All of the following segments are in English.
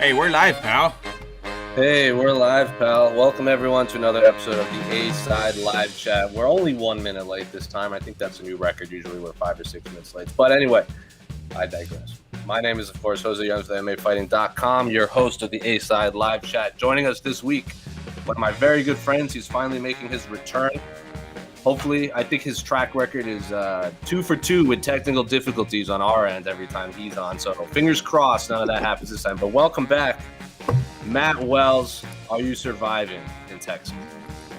Hey, we're live, pal. Hey, we're live, pal. Welcome everyone to another episode of the A-Side Live Chat. We're only 1 minute late this time. I think that's a new record. Usually we're 5 or 6 minutes late. But anyway, I digress. My name is, of course, José Youngs and E, MMAfighting.com, your host of the A-Side Live Chat. Joining us this week, one of my very good friends. He's finally making his return. Hopefully, I think his track record is 2 for 2 with technical difficulties on our end every time he's on. So fingers crossed none of that happens this time. But welcome back, Matt Wells. Are you surviving in Texas?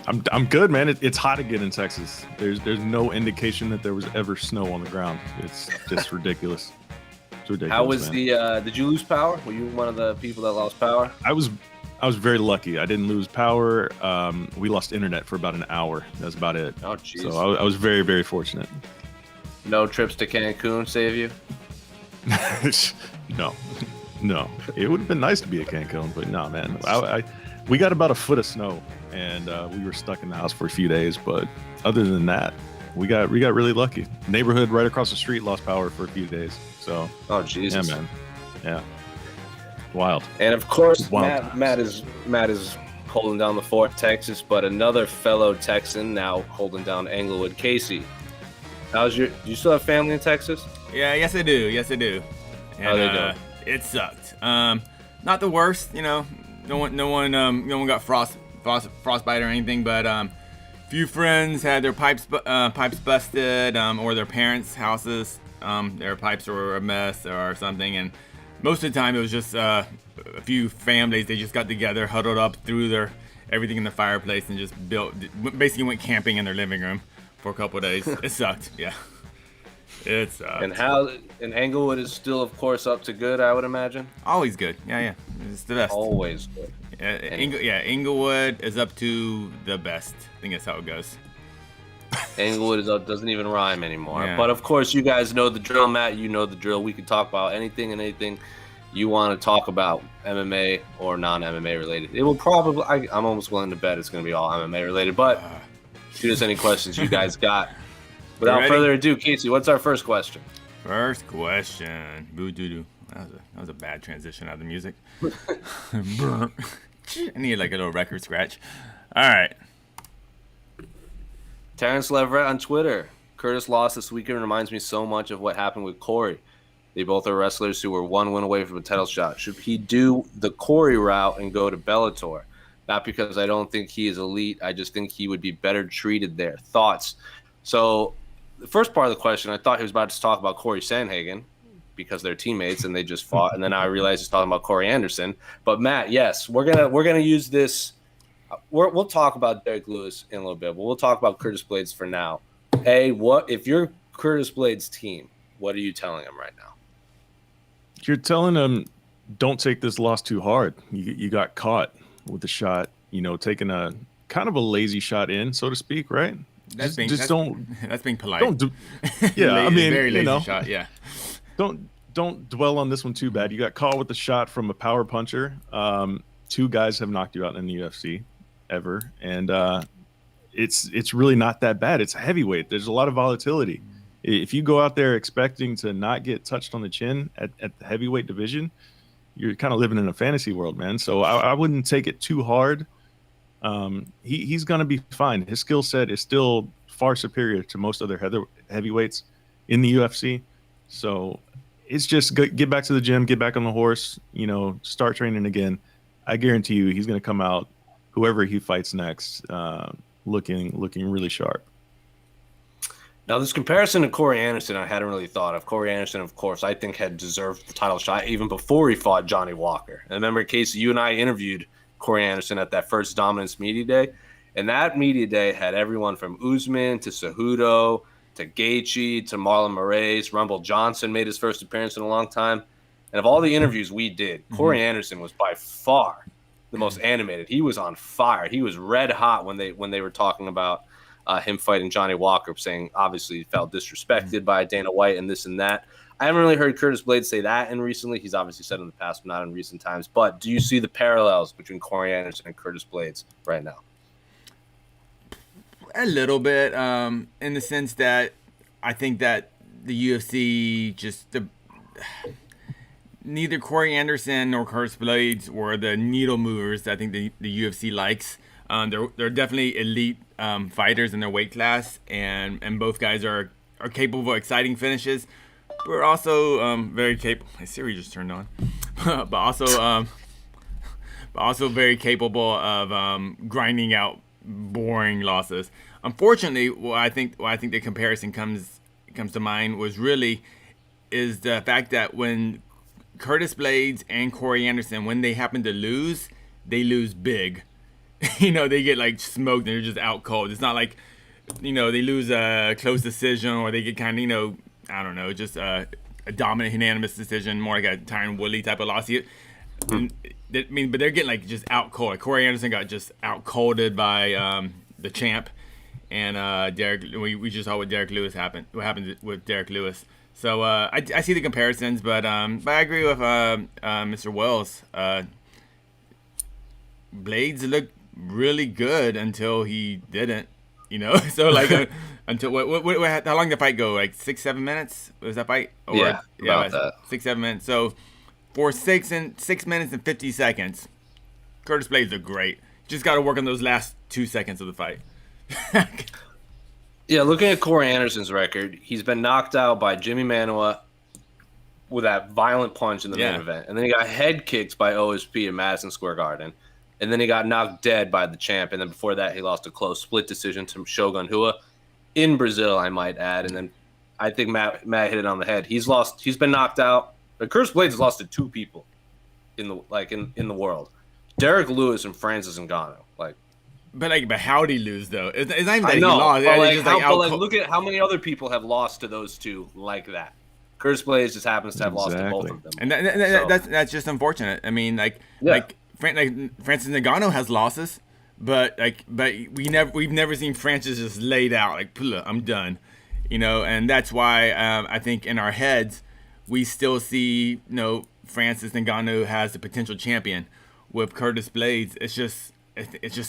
I'm good, man. It's hot again in Texas. There's no indication that there was ever snow on the ground. It's just ridiculous. It's ridiculous. How was did you lose power? Were you one of the people that lost power? I was very lucky. I didn't lose power. We lost internet for about an hour. That's about it. Oh, jeez. So I was very, very fortunate. No trips to Cancun save you? No. It would have been nice to be at Cancun, but no, man. We got about a foot of snow, and we were stuck in the house for a few days. But other than that, we got really lucky. Neighborhood right across the street lost power for a few days. So. Oh, Jesus. Yeah, man. Yeah. Wild. And of course, Matt is holding down the fort, Texas, but another fellow Texan now holding down Englewood. Casey, do you still have family in Texas? Yeah, yes I do. And, how they doing? It sucked. Not the worst, you know. No one got frostbite or anything, but few friends had their pipes busted, or their parents' houses, their pipes were a mess or something, and most of the time it was just a few families. They just got together, huddled up, threw everything in the fireplace, and just basically went camping in their living room for a couple of days. It sucked. Yeah, it sucked. And Englewood is still, of course, up to good, I would imagine. Always good. Yeah, it's the best. Always good. Englewood is up to the best. I think that's how it goes. Englewood is up, doesn't even rhyme anymore. Yeah. But of course, you guys know the drill, Matt. You know the drill. We can talk about anything you want to talk about, MMA or non-MMA related. It will probably. I'm almost willing to bet it's going to be all MMA related. But shoot us any questions you guys got. Without further ado, Casey, what's our first question? First question. Boo-doo-doo. That was a bad transition out of the music. I need like a little record scratch. All right. Terrence Leverett on Twitter. Curtis lost this weekend reminds me so much of what happened with Corey. They both are wrestlers who were one win away from a title shot. Should he do the Corey route and go to Bellator? Not because I don't think he is elite. I just think he would be better treated there. Thoughts? So the first part of the question, I thought he was about to talk about Corey Sandhagen because they're teammates and they just fought. And then I realized he's talking about Corey Anderson. But Matt, yes, we're gonna use this. We'll talk about Derrick Lewis in a little bit, but we'll talk about Curtis Blaydes for now. Hey, what if you're Curtis Blaydes' team? What are you telling him right now? You're telling him, don't take this loss too hard. You got caught with the shot, taking a kind of a lazy shot in, so to speak, right? That's being polite. Don't do. Yeah, I mean, very lazy shot. Yeah. Don't dwell on this one too bad. You got caught with a shot from a power puncher. 2 guys have knocked you out in the UFC ever, and it's really not that bad. It's a heavyweight. There's a lot of volatility. If you go out there expecting to not get touched on the chin at the heavyweight division, you're kind of living in a fantasy world, man. So I wouldn't take it too hard. He's going to be fine. His skill set is still far superior to most other heavyweights in the UFC. So it's just get back to the gym, get back on the horse, start training again. I guarantee you he's going to come out, whoever he fights next, looking really sharp. Now, this comparison to Corey Anderson, I hadn't really thought of. Corey Anderson, of course, I think had deserved the title shot even before he fought Johnny Walker. And remember, Casey, you and I interviewed Corey Anderson at that first Dominance Media Day. And that Media Day had everyone from Usman to Cejudo to Gaethje to Marlon Moraes. Rumble Johnson made his first appearance in a long time. And of all the interviews we did, Corey Anderson was by far the most animated. He was on fire. He was red hot when they were talking about him fighting Johnny Walker, saying obviously he felt disrespected by Dana White and this and that. I haven't really heard Curtis Blaydes say that in recently. He's obviously said in the past, but not in recent times. But do you see the parallels between Corey Anderson and Curtis Blaydes right now? A little bit, in the sense that I think that the UFC just neither Corey Anderson nor Curtis Blaydes were the needle movers that I think the UFC likes. They're definitely elite fighters in their weight class, and both guys are capable of exciting finishes. But we're also very capable. My Siri just turned on, but also very capable of grinding out boring losses. Unfortunately, what I think the comparison comes to mind is the fact that when Curtis Blaydes and Corey Anderson, when they happen to lose, they lose big. They get like smoked and they're just out cold. It's not like, they lose a close decision or they get kind of, I don't know, just a dominant unanimous decision, more like a Tyron Woodley type of loss. But they're getting like just out cold. Like Corey Anderson got just out colded by the champ, and Derrick. We just saw what happened with Derrick Lewis. So I see the comparisons, but I agree with Mr. Wells. Blaydes looked really good until he didn't. So like until how long did the fight go? Like 6-7 minutes was that fight? About that. 6-7 minutes. So for 6 minutes and 50 seconds, Curtis Blaydes looked great. Just got to work on those last 2 seconds of the fight. Yeah, looking at Corey Anderson's record, he's been knocked out by Jimmy Manuwa with that violent punch in the main event. And then he got head kicked by OSP in Madison Square Garden. And then he got knocked dead by the champ. And then before that, he lost a close split decision to Shogun Rua in Brazil, I might add. And then I think Matt hit it on the head. He's been knocked out. But Curtis Blaydes has lost to two people in the world. Derrick Lewis and Francis Ngannou. But how'd he lose though? It's not even that I know, he lost. But look at how many other people have lost to those two like that. Curtis Blaydes just happens to have lost to both of them, and that's just unfortunate. I mean, Francis Ngannou has losses, but we've never seen Francis just laid out like I'm done, and that's why I think in our heads we still see Francis Ngannou has the potential champion. With Curtis Blaydes, it's just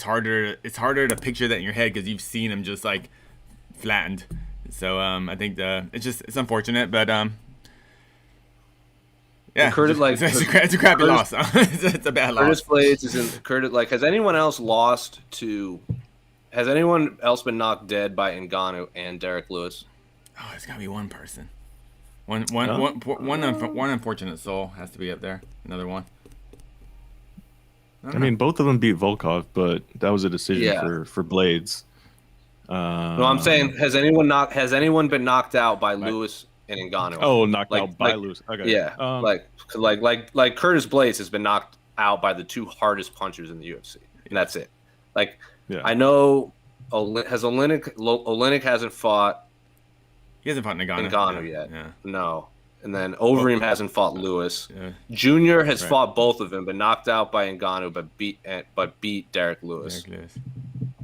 harder. It's harder to picture that in your head because you've seen him just like flattened. So I think it's unfortunate, but yeah, Curtis, it's a crappy loss. It's a bad loss. Curtis Blaydes isn't Curtis. Has anyone else lost to? Has anyone else been knocked dead by Ngannou and Derrick Lewis? Oh, it's gotta be one person. One unfortunate soul has to be up there. Another one. I mean, both of them beat Volkov, but that was a decision for Blaydes. No, I'm saying, has anyone been knocked out by Lewis and Ngannou? Oh, knocked out by Lewis. Okay. Yeah, like Curtis Blaydes has been knocked out by the two hardest punchers in the UFC, and that's it. I know Oleinik hasn't fought. He hasn't fought Ngannou yet. Yeah. No. And then Overeem hasn't fought Lewis. Yeah. Junior has fought both of them, but knocked out by Ngannou, but beat Derrick Lewis.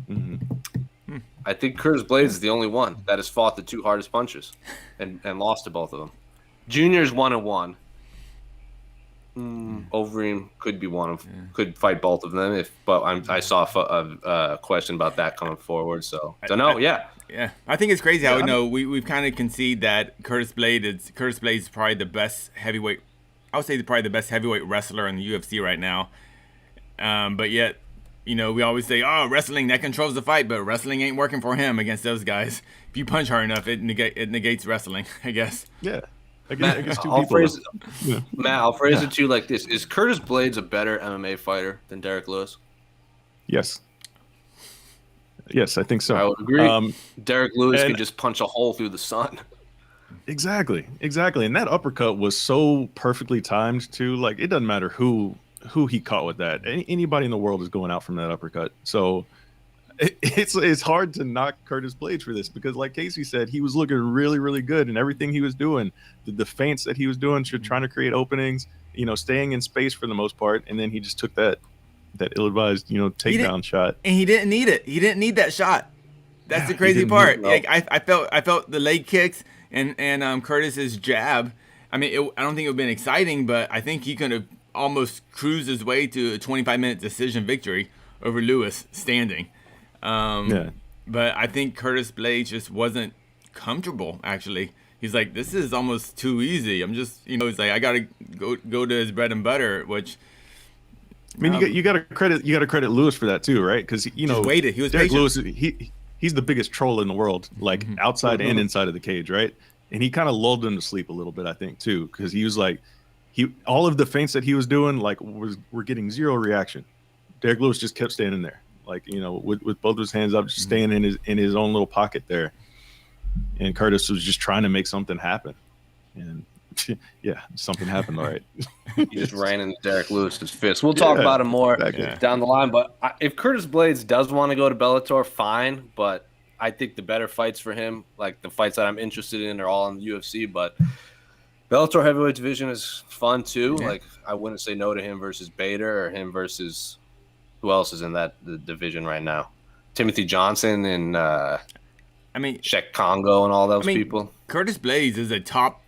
Mm-hmm. I think Curtis Blaydes is the only one that has fought the two hardest punches and lost to both of them. Junior's 1-1. Overeem could be could fight both of them I saw a question about that coming forward. So no, yeah. Yeah, I think it's crazy how we've kind of conceded that Curtis Blaydes is probably the best heavyweight. I would say probably the best heavyweight wrestler in the UFC right now. But yet, we always say, "Oh, wrestling that controls the fight," but wrestling ain't working for him against those guys. If you punch hard enough, it negates wrestling, I guess. Yeah. Matt, I'll phrase it to you like this: is Curtis Blaydes a better MMA fighter than Derrick Lewis? Yes. Yes, I think so. I would agree. Derrick Lewis could just punch a hole through the sun. Exactly. And that uppercut was so perfectly timed too. Like, it doesn't matter who he caught with that. Anybody in the world is going out from that uppercut. So it's hard to knock Curtis Blaydes for this because, like Casey said, he was looking really, really good, and everything he was doing, the feints that he was doing, trying to create openings, staying in space for the most part, and then he just took that ill-advised, takedown shot. And he didn't need it. He didn't need that shot. That's the crazy part. I felt the leg kicks and Curtis's jab. I mean, I don't think it would have been exciting, but I think he could have almost cruised his way to a 25-minute decision victory over Lewis standing. But I think Curtis Blaydes just wasn't comfortable, actually. he's like, this is almost too easy. I'm just, he's like, I gotta go to his bread and butter, which. I mean, you got to credit Lewis for that too, right? Because he was Derrick Lewis. He's the biggest troll in the world, like outside and inside of the cage, right? And he kind of lulled him to sleep a little bit, I think, too, because he was like, all of the feints that he was doing, like, were getting zero reaction. Derrick Lewis just kept standing there, like, with both of his hands up, just staying in his own little pocket there. And Curtis was just trying to make something happen, and yeah, something happened. All right. He just ran into Derrick Lewis's fist. We'll talk about him more down the line. But if Curtis Blaydes does want to go to Bellator, fine. But I think the better fights for him, like the fights that I'm interested in, are all in the UFC. But Bellator heavyweight division is fun too. Yeah. Like, I wouldn't say no to him versus Bader or him versus who else is in the division right now? Timothy Johnson and Shevchenko and all those people. Curtis Blaydes is a top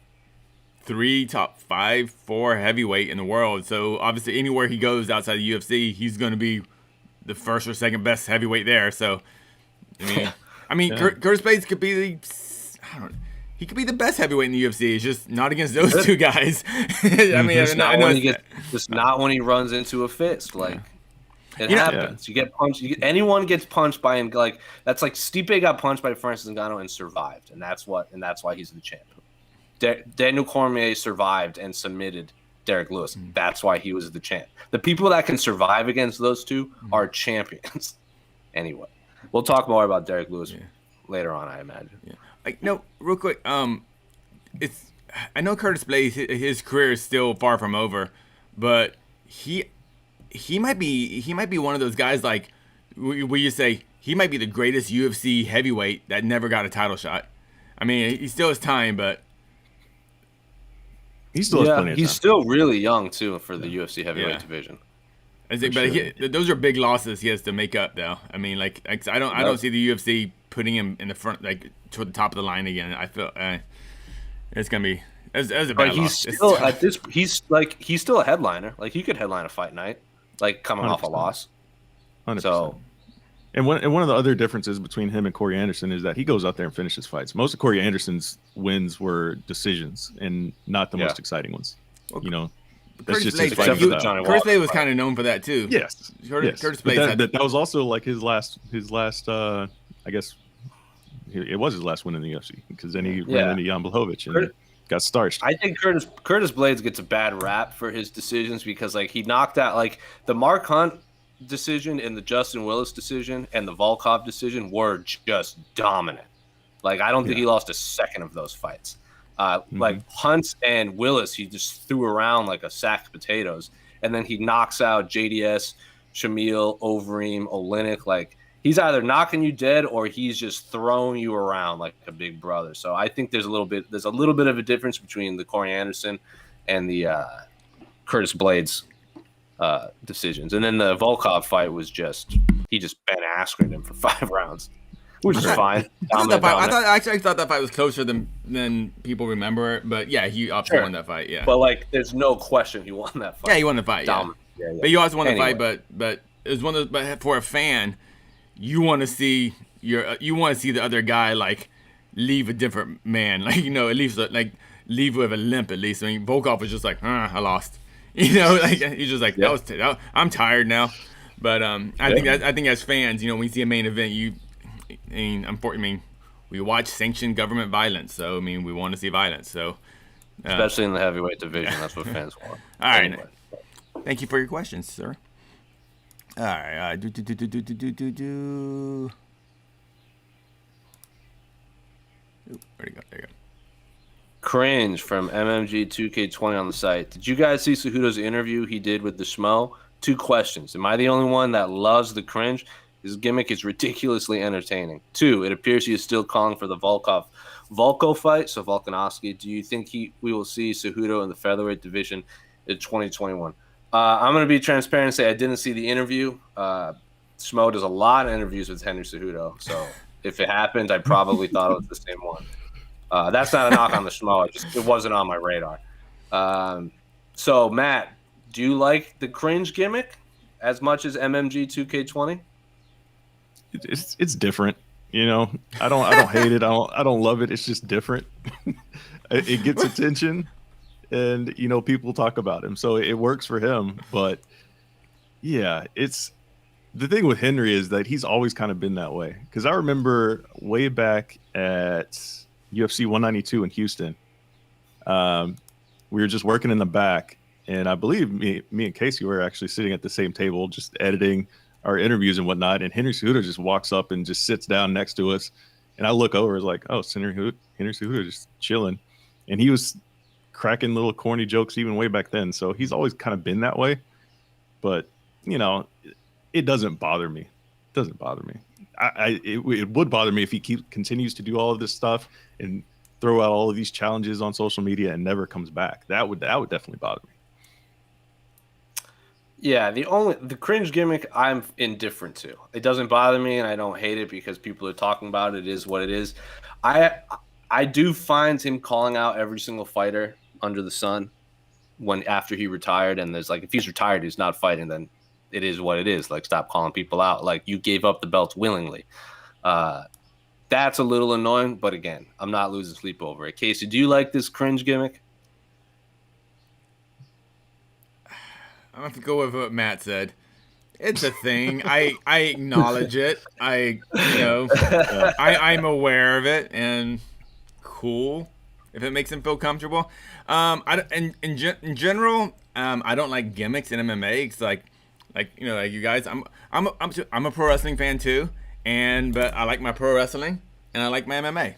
3, top 5, 4 heavyweight in the world. So obviously anywhere he goes outside the UFC, he's going to be the first or second best heavyweight there. So Curtis Blaydes could be he could be the best heavyweight in the UFC. It's just not against those two guys. Not when he runs into a fist. Like, it happens. You get punched. Anyone gets punched by him. Like, that's like Stipe got punched by Francis Ngannou and survived, and that's why he's the champ. Daniel Cormier survived and submitted Derrick Lewis. That's why he was the champ. The people that can survive against those two are champions. Anyway, we'll talk more about Derrick Lewis later on, I imagine. Yeah. Real quick. I know Curtis Blaydes, his career is still far from over, but he might be one of those guys, like, where you say he might be the greatest UFC heavyweight that never got a title shot. I mean, he still has time, but. He still has plenty of time. He's still really young too for the UFC heavyweight division. Those are big losses he has to make up, though. I mean, I don't see the UFC putting him in the front, like, toward the top of the line again. I feel it's gonna be as a bad loss. He's still a headliner. Like, he could headline a fight night, like, coming 100%. Off a loss. 100%. So. And one of the other differences between him and Corey Anderson is that he goes out there and finishes fights. Most of Corey Anderson's wins were decisions and not the most exciting ones. That's just his fight. Curtis Blaydes was kind of known for that too. Yes. Curtis Blaydes that was also like his last. I guess it was his last win in the UFC, because then he ran into Jan Blachowicz and got starched. I think Curtis Blaydes gets a bad rap for his decisions because, like, he knocked out, like, the Mark Hunt decision and the Justin Willis decision and the Volkov decision were just dominant. Like, I don't think he lost a second of those fights. Like, Hunt and Willis, he just threw around like a sack of potatoes, and then he knocks out JDS, Shamil, Overeem, Oleinik. Like, he's either knocking you dead or he's just throwing you around like a big brother. So I think there's a little bit of a difference between the Corey Anderson and the Curtis Blaydes decisions. And then the Volkov fight was he just Ben Askren him for 5 rounds, which is fine. I thought that fight was closer than people remember it, but he obviously won that fight. Yeah, but, like, there's no question he won that fight. Yeah, he won the fight. Yeah. But you also won the fight. But it was one of those. But for a fan, you want to see the other guy, like, leave a different man, like, at least, like, leave with a limp at least. I mean, Volkov was just like, I lost. Like, he's just like, I'm tired now. But I think as fans, when you see a main event, we watch sanctioned government violence. So, I mean, we want to see violence. So, especially in the heavyweight division, that's what fans want. All right. Anyway. Thank you for your questions, sir. All right. Where'd it go? There you go. Cringe from MMG 2K20 on the site. Did you guys see Cejudo's interview he did with the Schmo? 2 questions. Am I the only one that loves the cringe? His gimmick is ridiculously entertaining. 2, it appears he is still calling for the Volko fight, so Volkanovski. Do you think we will see Cejudo in the featherweight division in 2021? I'm going to be transparent and say I didn't see the interview. Schmo does a lot of interviews with Henry Cejudo, so if it happened, I probably thought it was the same one. That's not a knock on the Schmo. It wasn't on my radar. So, Matt, do you like the cringe gimmick as much as MMG 2K20? It's different. I don't hate it. I don't love it. It's just different. It gets attention, and people talk about him, so it works for him. But yeah, it's the thing with Henry is that he's always kind of been that way. Because I remember way back at UFC 192 in Houston, we were just working in the back, and I believe me and Casey were actually sitting at the same table, just editing our interviews and whatnot. And Henry Cejudo just walks up and just sits down next to us, and I look over, it's like, oh, it's Henry Cejudo just chilling, and he was cracking little corny jokes even way back then. So he's always kind of been that way, but it doesn't bother me. It doesn't bother me. It would bother me if he continues to do all of this stuff and throw out all of these challenges on social media and never comes back. That would definitely bother me. Yeah, the cringe gimmick I'm indifferent to. It doesn't bother me, and I don't hate it because people are talking about it. It is what it is. I do find him calling out every single fighter under the sun after he retired, and there's like, if he's retired, he's not fighting, then it is what it is. Like, stop calling people out. Like, you gave up the belts willingly. That's a little annoying, but again, I'm not losing sleep over it. Casey, do you like this cringe gimmick? I have to go with what Matt said. It's a thing. I acknowledge it. I'm aware of it, and cool if it makes him feel comfortable. In general, I don't like gimmicks in MMA. It's like you guys. I'm a pro wrestling fan too, but I like my pro wrestling and I like my MMA.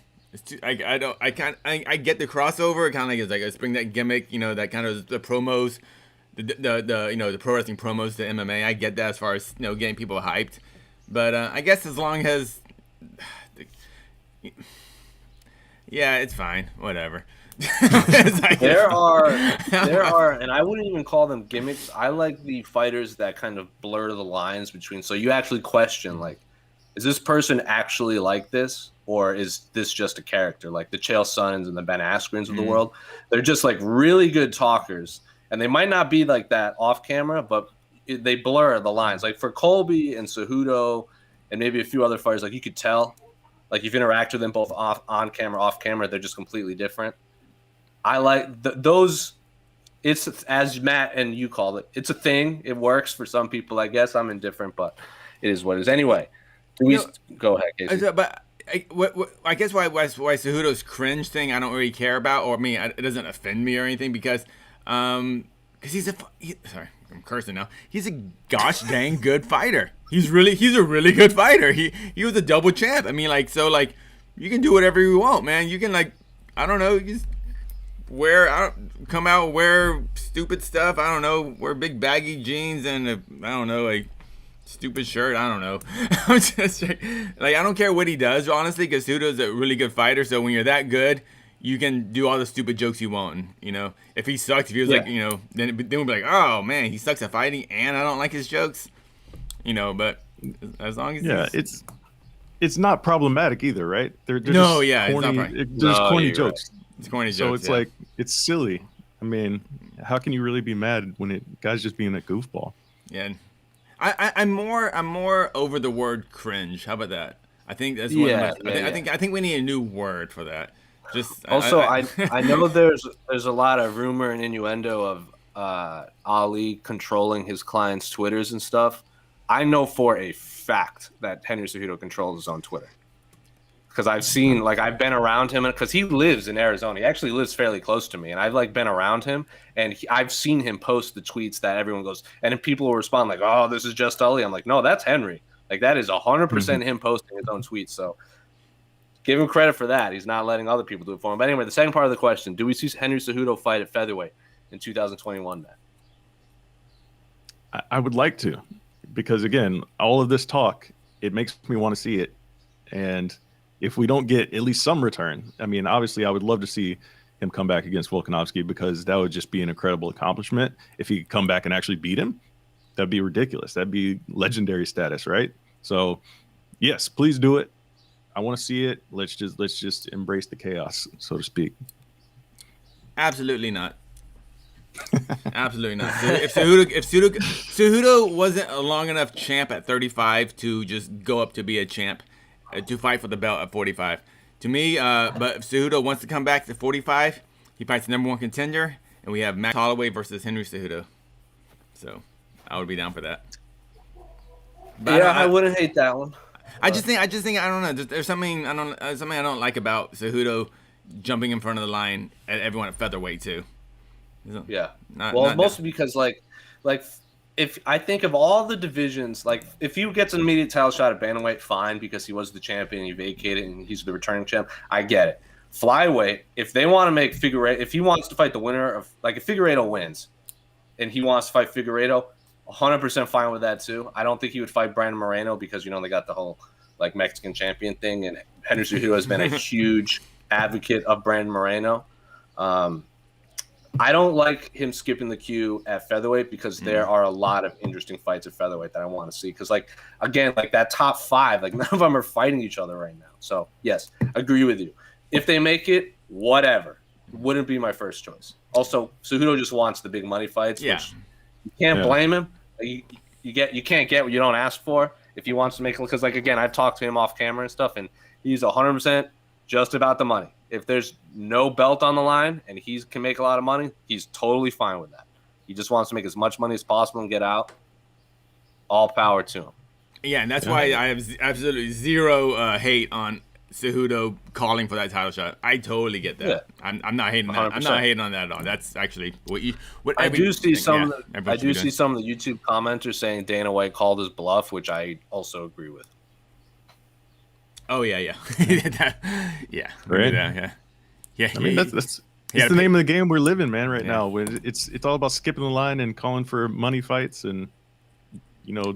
I get the crossover. It kind of is like, let's bring that gimmick. That kind of the promos. The pro wrestling promos to MMA, I get that as far as getting people hyped, but I guess as long as it's fine, whatever. There are, and I wouldn't even call them gimmicks. I like the fighters that kind of blur the lines between. So you actually question, like, is this person actually like this, or is this just a character? Like the Chael Sonnens and the Ben Askrens of the world, they're just like really good talkers. And they might not be like that off camera, but they blur the lines. Like for Colby and Cejudo and maybe a few other fighters, like you could tell, like you've interacted with them both on camera, off camera, they're just completely different. I like those. It's, as Matt and you called it, it's a thing. It works for some people, I guess. I'm indifferent, but it is what it is. Anyway, go ahead, Casey. But I guess why Cejudo's cringe thing I don't really care about, or it doesn't offend me or anything, because sorry, I'm cursing now. He's a gosh dang good fighter. He's a really good fighter. He was a double champ. I mean, like, so like you can do whatever you want, man. You can, like, I don't know, you just wear stupid stuff. I don't know, wear big baggy jeans and a stupid shirt. I don't know. I'm just like, I don't care what he does, honestly, because Cejudo's a really good fighter. So when you're that good, you can do all the stupid jokes you want. If he sucks, if he was like, then we'd be like, oh man, he sucks at fighting, and I don't like his jokes. But as long as it's not problematic either, right? They're no, just yeah, corny, it's not right. There's corny jokes. Right. It's corny so jokes. It's like, it's silly. I mean, how can you really be mad when guy's just being a goofball? Yeah, I'm more over the word cringe. How about that? I think that's one of my, I think we need a new word for that. Just also, I know there's a lot of rumor and innuendo of Ali controlling his clients' Twitters and stuff. I know for a fact that Henry Cejudo controls his own Twitter, because I've been around him, because he lives in Arizona. He actually lives fairly close to me, and I've been around him, and I've seen him post the tweets that everyone goes, and then people will respond like, "Oh, this is just Ali." I'm like, "No, that's Henry. Like, that is 100% him posting his own tweets." So give him credit for that. He's not letting other people do it for him. But anyway, the second part of the question: do we see Henry Cejudo fight at featherweight in 2021, Matt? I would like to, because again, all of this talk, it makes me want to see it. And if we don't get at least some return, I mean, obviously I would love to see him come back against Volkanovski, because that would just be an incredible accomplishment. If he could come back and actually beat him, that'd be ridiculous. That'd be legendary status, right? So yes, please do it. I want to see it. Let's just embrace the chaos, so to speak. Absolutely not. Absolutely not. If Cejudo wasn't a long enough champ at 35 to just go up to be a champ, to fight for the belt at 45, To me, but if Cejudo wants to come back to 45, he fights the number 1 contender, and we have Max Holloway versus Henry Cejudo. So I would be down for that. But I wouldn't hate that one. I just think I don't know. There's something I don't like about Cejudo jumping in front of the line at everyone at featherweight too. Yeah. Mostly because like if I think of all the divisions, like if he gets an immediate title shot at bantamweight, fine, because he was the champion, he vacated, and he's the returning champ. I get it. Flyweight, if they want to make Figueiredo, if he wants to fight the winner of, like, if Figueiredo wins and he wants to fight Figueiredo, 100% fine with that too. I don't think he would fight Brandon Moreno because, they got the whole like Mexican champion thing, and Henry Cejudo has been a huge advocate of Brandon Moreno. I don't like him skipping the queue at featherweight because there are a lot of interesting fights at featherweight that I want to see. Because, like, again, like that top 5, like none of them are fighting each other right now. So, yes, agree with you. If they make it, whatever. Wouldn't be my first choice. Also, Cejudo just wants the big money fights, which you can't blame him. You can't get what you don't ask for if he wants to make it. Because, like, again, I've talked to him off camera and stuff, and he's 100% just about the money. If there's no belt on the line and he can make a lot of money, he's totally fine with that. He just wants to make as much money as possible and get out. All power to him. Yeah, and that's why I have absolutely zero hate on Cejudo calling for that title shot. I totally get that. Yeah. I'm not hating on that. 100%. I'm not hating on that at all. That's actually what I do see some of the YouTube commenters saying Dana White called his bluff, which I also agree with. Oh yeah. Yeah. Right. Yeah. I mean, that's the name of the game we're living, man, right now. It's all about skipping the line and calling for money fights and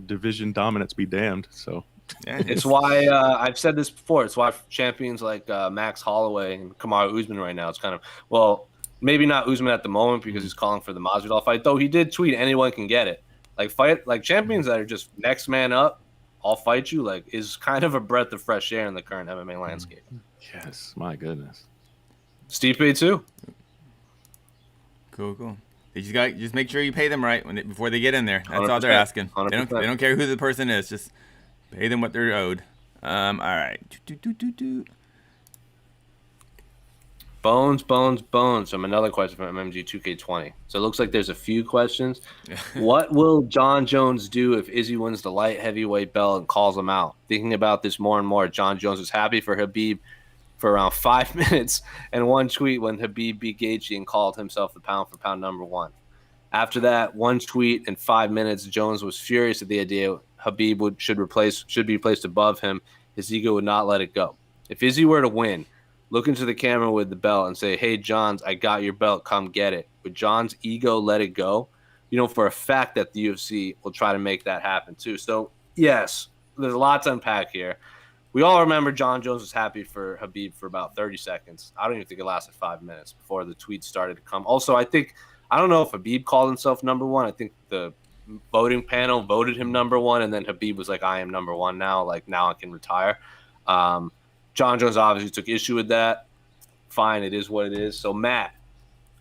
division dominance be damned. So it's why I've said this before. It's why champions like Max Holloway and Kamaru Usman right now, it's kind of, maybe not Usman at the moment because he's calling for the Masvidal fight, though he did tweet anyone can get it. Like champions that are just next man up, I'll fight you, like, is kind of a breath of fresh air in the current MMA landscape. Yes, my goodness. Stipe too. Cool. You just make sure you pay them right before they get in there. That's all they're asking. They don't care who the person is. Just pay them what they're owed. All right. Bones from another question from MMG 2K20. So it looks like there's a few questions. What will John Jones do if Izzy wins the light heavyweight belt and calls him out? Thinking about this more and more, John Jones was happy for Khabib for around 5 minutes and one tweet when Khabib beat Gaethje and called himself the pound-for-pound number 1. After that, one tweet in 5 minutes, Jones was furious at the idea Khabib should be placed above him. His ego would not let it go. If Izzy were to win, look into the camera with the belt and say, "Hey, Johns, I got your belt. Come get it." Would John's ego let it go? For a fact that the UFC will try to make that happen too. So, yes, there's a lot to unpack here. We all remember John Jones was happy for Khabib for about 30 seconds. I don't even think it lasted 5 minutes before the tweets started to come. Also, I don't know if Khabib called himself number 1. I think the voting panel voted him number 1, and then Khabib was like, "I am number 1 now. Like, now I can retire." John Jones obviously took issue with that. Fine, it is what it is. So, Matt,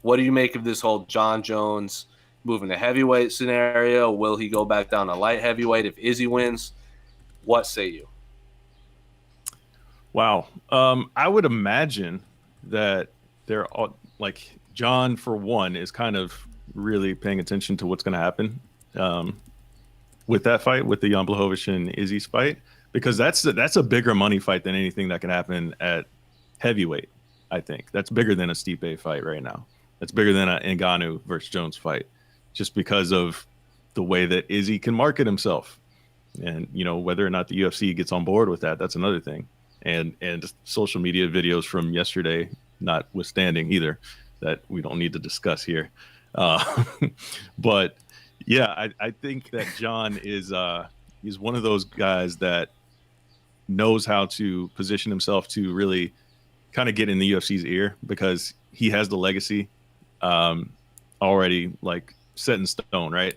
what do you make of this whole John Jones moving to heavyweight scenario? Will he go back down to light heavyweight if Izzy wins? What say you? Wow. I would imagine that they're all, like, John, for one, is kind of really paying attention to what's going to happen with that fight, with the Jan Blachowicz and Izzy's fight. Because that's a bigger money fight than anything that can happen at heavyweight, I think. That's bigger than a Stipe fight right now. That's bigger than an Ngannou versus Jones fight, just because of the way that Izzy can market himself. And, whether or not the UFC gets on board with that, that's another thing. And social media videos from yesterday notwithstanding either, that we don't need to discuss here. But, yeah, I think that John is he's one of those guys that knows how to position himself to really kind of get in the UFC's ear, because he has the legacy already, like, set in stone, right?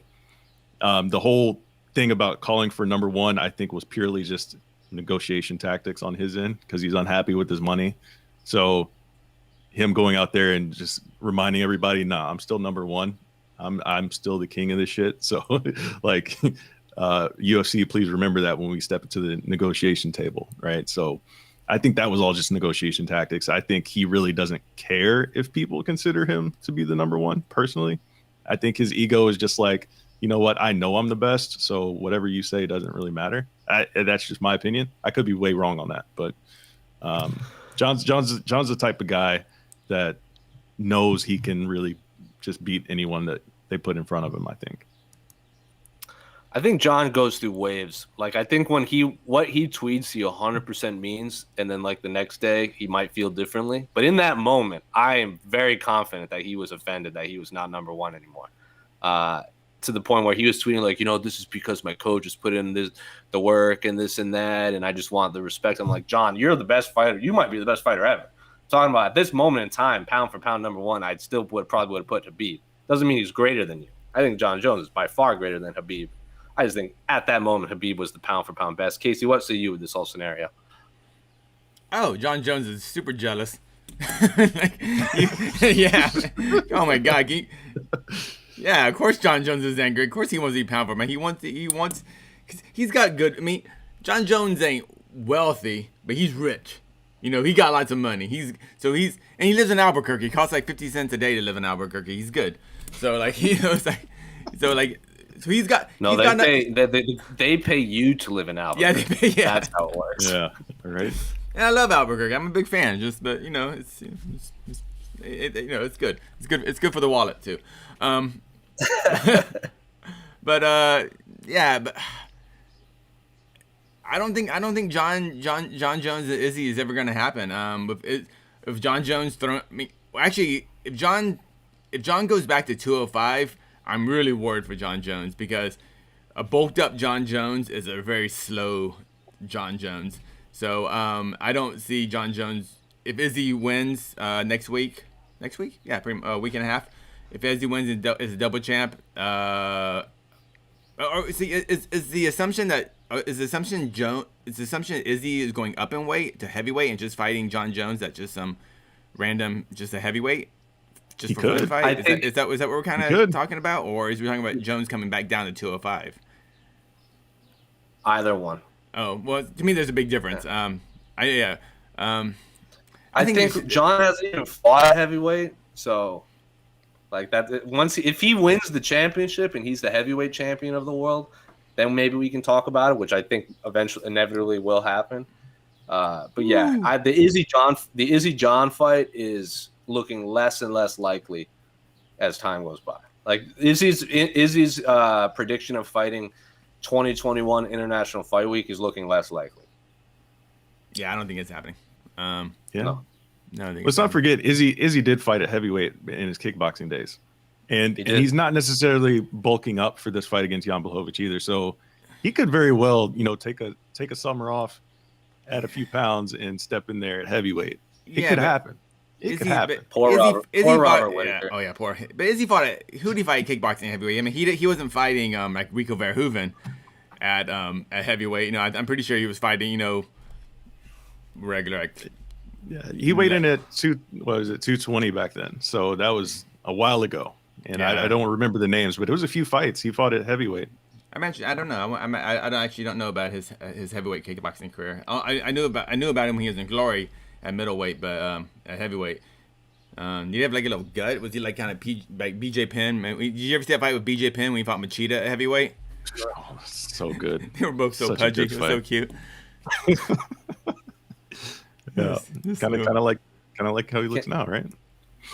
The whole thing about calling for number 1, I think, was purely just negotiation tactics on his end, because he's unhappy with his money. So him going out there and just reminding everybody, "Nah, I'm still number 1. I'm still the king of this shit." So like, UFC, please remember that when we step into the negotiation table, right? So I think that was all just negotiation tactics. I think he really doesn't care if people consider him to be the number one. Personally, I think his ego is just like, you know what? I know I'm the best, so whatever you say doesn't really matter. That's just my opinion. I could be way wrong on that, but John's the type of guy that knows he can really just beat anyone that they put in front of him, I think. I think John goes through waves. Like, I think what he tweets, he 100% means, and then like the next day he might feel differently. But in that moment, I am very confident that he was offended that he was not number one anymore. To the point where he was tweeting like, this is because my coach has put in the work and this and that, and I just want the respect. I'm like, John, you're the best fighter. You might be the best fighter ever. Talking about at this moment in time, pound for pound number one, I'd still probably would have put Habib. Doesn't mean he's greater than you. I think John Jones is by far greater than Habib. I just think at that moment, Habib was the pound for pound best. Casey, what say you with this whole scenario? Oh, John Jones is super jealous. Yeah. Oh my God. Yeah, of course John Jones is angry. Of course he wants to be pound for pound. He wants. He's got good. I mean, John Jones ain't wealthy, but he's rich. He got lots of money. And he lives in Albuquerque. It costs like 50 cents a day to live in Albuquerque. He's good. So like, so he's got. No, they pay you to live in Albuquerque. Yeah, That's how it works. Yeah, right. And I love Albuquerque. I'm a big fan. But it's good. It's good for the wallet too. But I don't think John Jones and Izzy is ever going to happen. If John Jones if John goes back to 205, I'm really worried for John Jones, because a bulked up John Jones is a very slow John Jones. So I don't see John Jones, if Izzy wins next week, yeah, a week and a half. If Izzy wins is a double champ, is the assumption Izzy is going up in weight to heavyweight and just fighting John Jones at just some random, just a heavyweight, just He for could. fun fight? Is that what we're kind of talking about, or is we talking about Jones coming back down to 205? Either one. Oh well, to me there's a big difference. Yeah. I think John hasn't even fought at heavyweight, so like that. If he wins the championship and he's the heavyweight champion of the world, then maybe we can talk about it, which I think eventually, inevitably, will happen. But yeah, the Izzy John fight is looking less and less likely as time goes by. Like Izzy's prediction of fighting 2021 International Fight Week is looking less likely. Yeah, I don't think it's happening. Yeah. No, Let's not forget, Izzy did fight at heavyweight in his kickboxing days. And he's not necessarily bulking up for this fight against Jan Blachowicz either. So he could very well, take a summer off, add a few pounds, and step in there at heavyweight. It could happen. It could happen. Poor Robert Whittaker. Oh yeah, poor. But Izzy fought who did he fight kickboxing heavyweight? I mean, he wasn't fighting like Rico Verhoeven at heavyweight. I'm pretty sure he was fighting regular. Yeah, he weighed in at 220 back then. So that was a while ago. And I don't remember the names, but it was a few fights. He fought at heavyweight. I don't know. I don't know about his heavyweight kickboxing career. I knew about him when he was in Glory at middleweight, but at heavyweight, did he have like a little gut? Was he like kind of like BJ Penn? Did you ever see that fight with BJ Penn when he fought Machida at heavyweight? Oh, so good. They were both so Such pudgy. It was so cute. Yeah, kind of like how he looks now, right?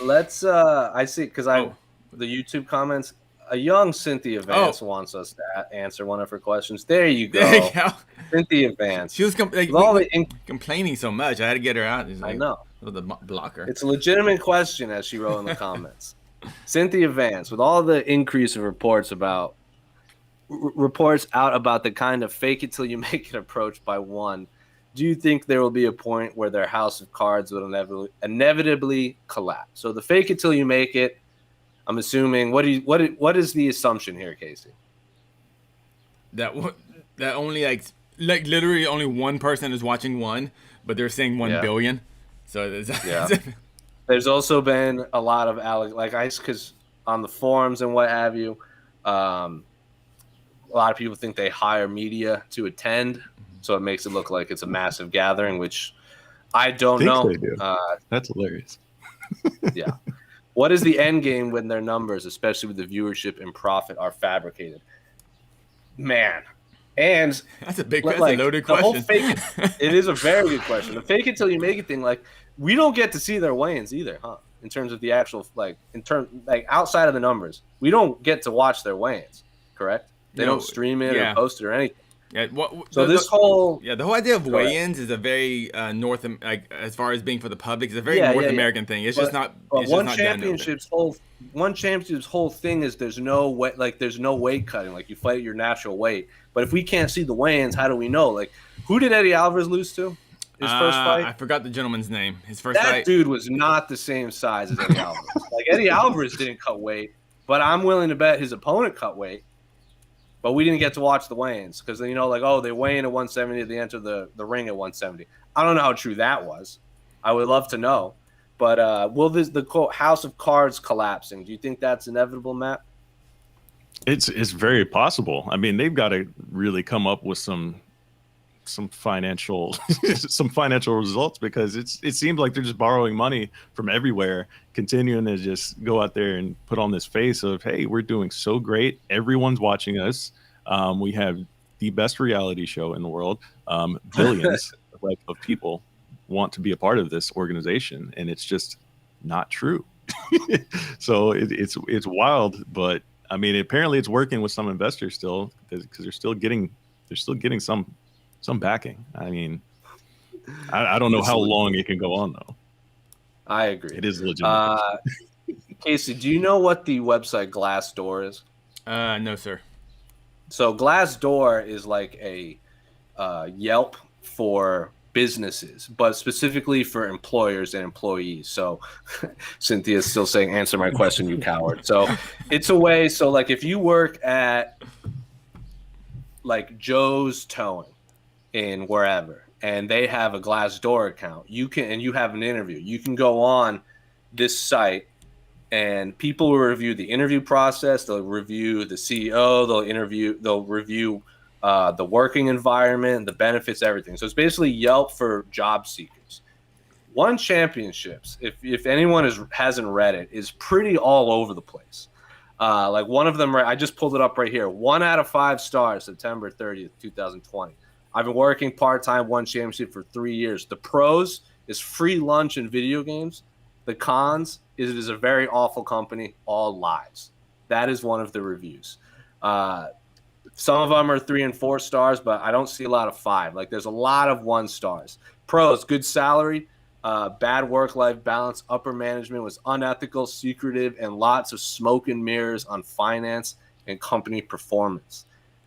Let's. I see because the YouTube comments. A young Cynthia Vance wants us to answer one of her questions. There you go. There you go. Cynthia Vance. She was complaining so much. I had to get her out. I know. With the blocker. It's a legitimate question, as she wrote in the comments. Cynthia Vance, with all the increase of reports out about the kind of fake it till you make it approach by one, do you think there will be a point where their house of cards will inevitably collapse? So the fake it till you make it. I'm assuming. What is the assumption here, Casey? That only like literally only one person is watching one, but they're saying 1 billion. So there's also been a lot of because on the forums and what have you, a lot of people think they hire media to attend, so it makes it look like it's a massive gathering, which I don't think know. they do. That's hilarious. Yeah. What is the end game when their numbers, especially with the viewership and profit, are fabricated? Man. And That's a loaded the whole question. it is a very good question. The fake it till you make it thing, like, we don't get to see their weigh-ins either, huh? In terms of the actual, outside of the numbers, we don't get to watch their weigh-ins, correct? They don't stream it or post it or anything. Yeah, the whole idea of weigh-ins is a very as far as being for the public, is a very North American thing. It's just not. But one championship's whole thing is there's no weight cutting. Like, you fight at your natural weight. But if we can't see the weigh-ins, how do we know? Like, who did Eddie Alvarez lose to? His first fight? I forgot the gentleman's name. His first fight. That dude was not the same size as Eddie Alvarez. Like, Eddie Alvarez didn't cut weight, but I'm willing to bet his opponent cut weight. But we didn't get to watch the weigh-ins because, they weigh in at 170, they enter the ring at 170. I don't know how true that was. I would love to know. But will the quote house of cards collapsing? Do you think that's inevitable, Matt? It's very possible. I mean, they've got to really come up with some financial results, because it seems like they're just borrowing money from everywhere, continuing to just go out there and put on this face of, hey, we're doing so great, everyone's watching us, we have the best reality show in the world, billions of people want to be a part of this organization, and it's just not true. So it's wild, but I mean, apparently it's working with some investors still, because they're still getting some backing. I mean, I don't know how long it can go on, though. I agree. It is legitimate. Casey, do you know what the website Glassdoor is? No, sir. So Glassdoor is like a Yelp for businesses, but specifically for employers and employees. So Cynthia's still saying, answer my question, you coward. So it's a way. So, like, if you work at like Joe's Towing in wherever, and they have a Glassdoor account, you have an interview, you can go on this site, and people will review the interview process. They'll review the CEO. They'll review the working environment, the benefits, everything. So it's basically Yelp for job seekers. One Championships, if anyone hasn't read it, is pretty all over the place. Like, one of them, I just pulled it up right here. 1 out of 5 stars, September 30th, 2020. I've been working part-time One Championship for 3 years. The pros is free lunch and video games. The cons is it is a very awful company, all lies. That is one of the reviews. Some of them are 3 and 4 stars, but I don't see a lot of 5. Like, there's a lot of 1 stars. Pros, good salary, bad work-life balance, upper management was unethical, secretive, and lots of smoke and mirrors on finance and company performance.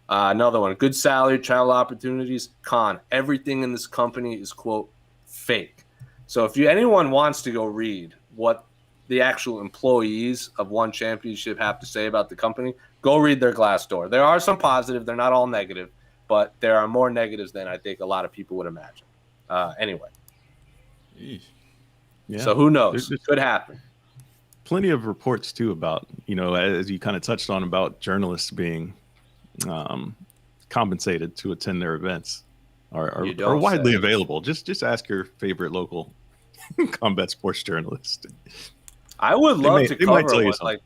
Another one, good salary, travel opportunities. Con, everything in this company is, quote, fake. So if anyone wants to go read what the actual employees of One Championship have to say about the company, go read their Glassdoor. There are some positive. They're not all negative, but there are more negatives than I think a lot of people would imagine. Anyway. Yeah. So who knows? It could happen. Plenty of reports, too, about, as you kind of touched on, about journalists being compensated to attend their events are widely available. Just ask your favorite local combat sports journalist. I would love to cover one. Like,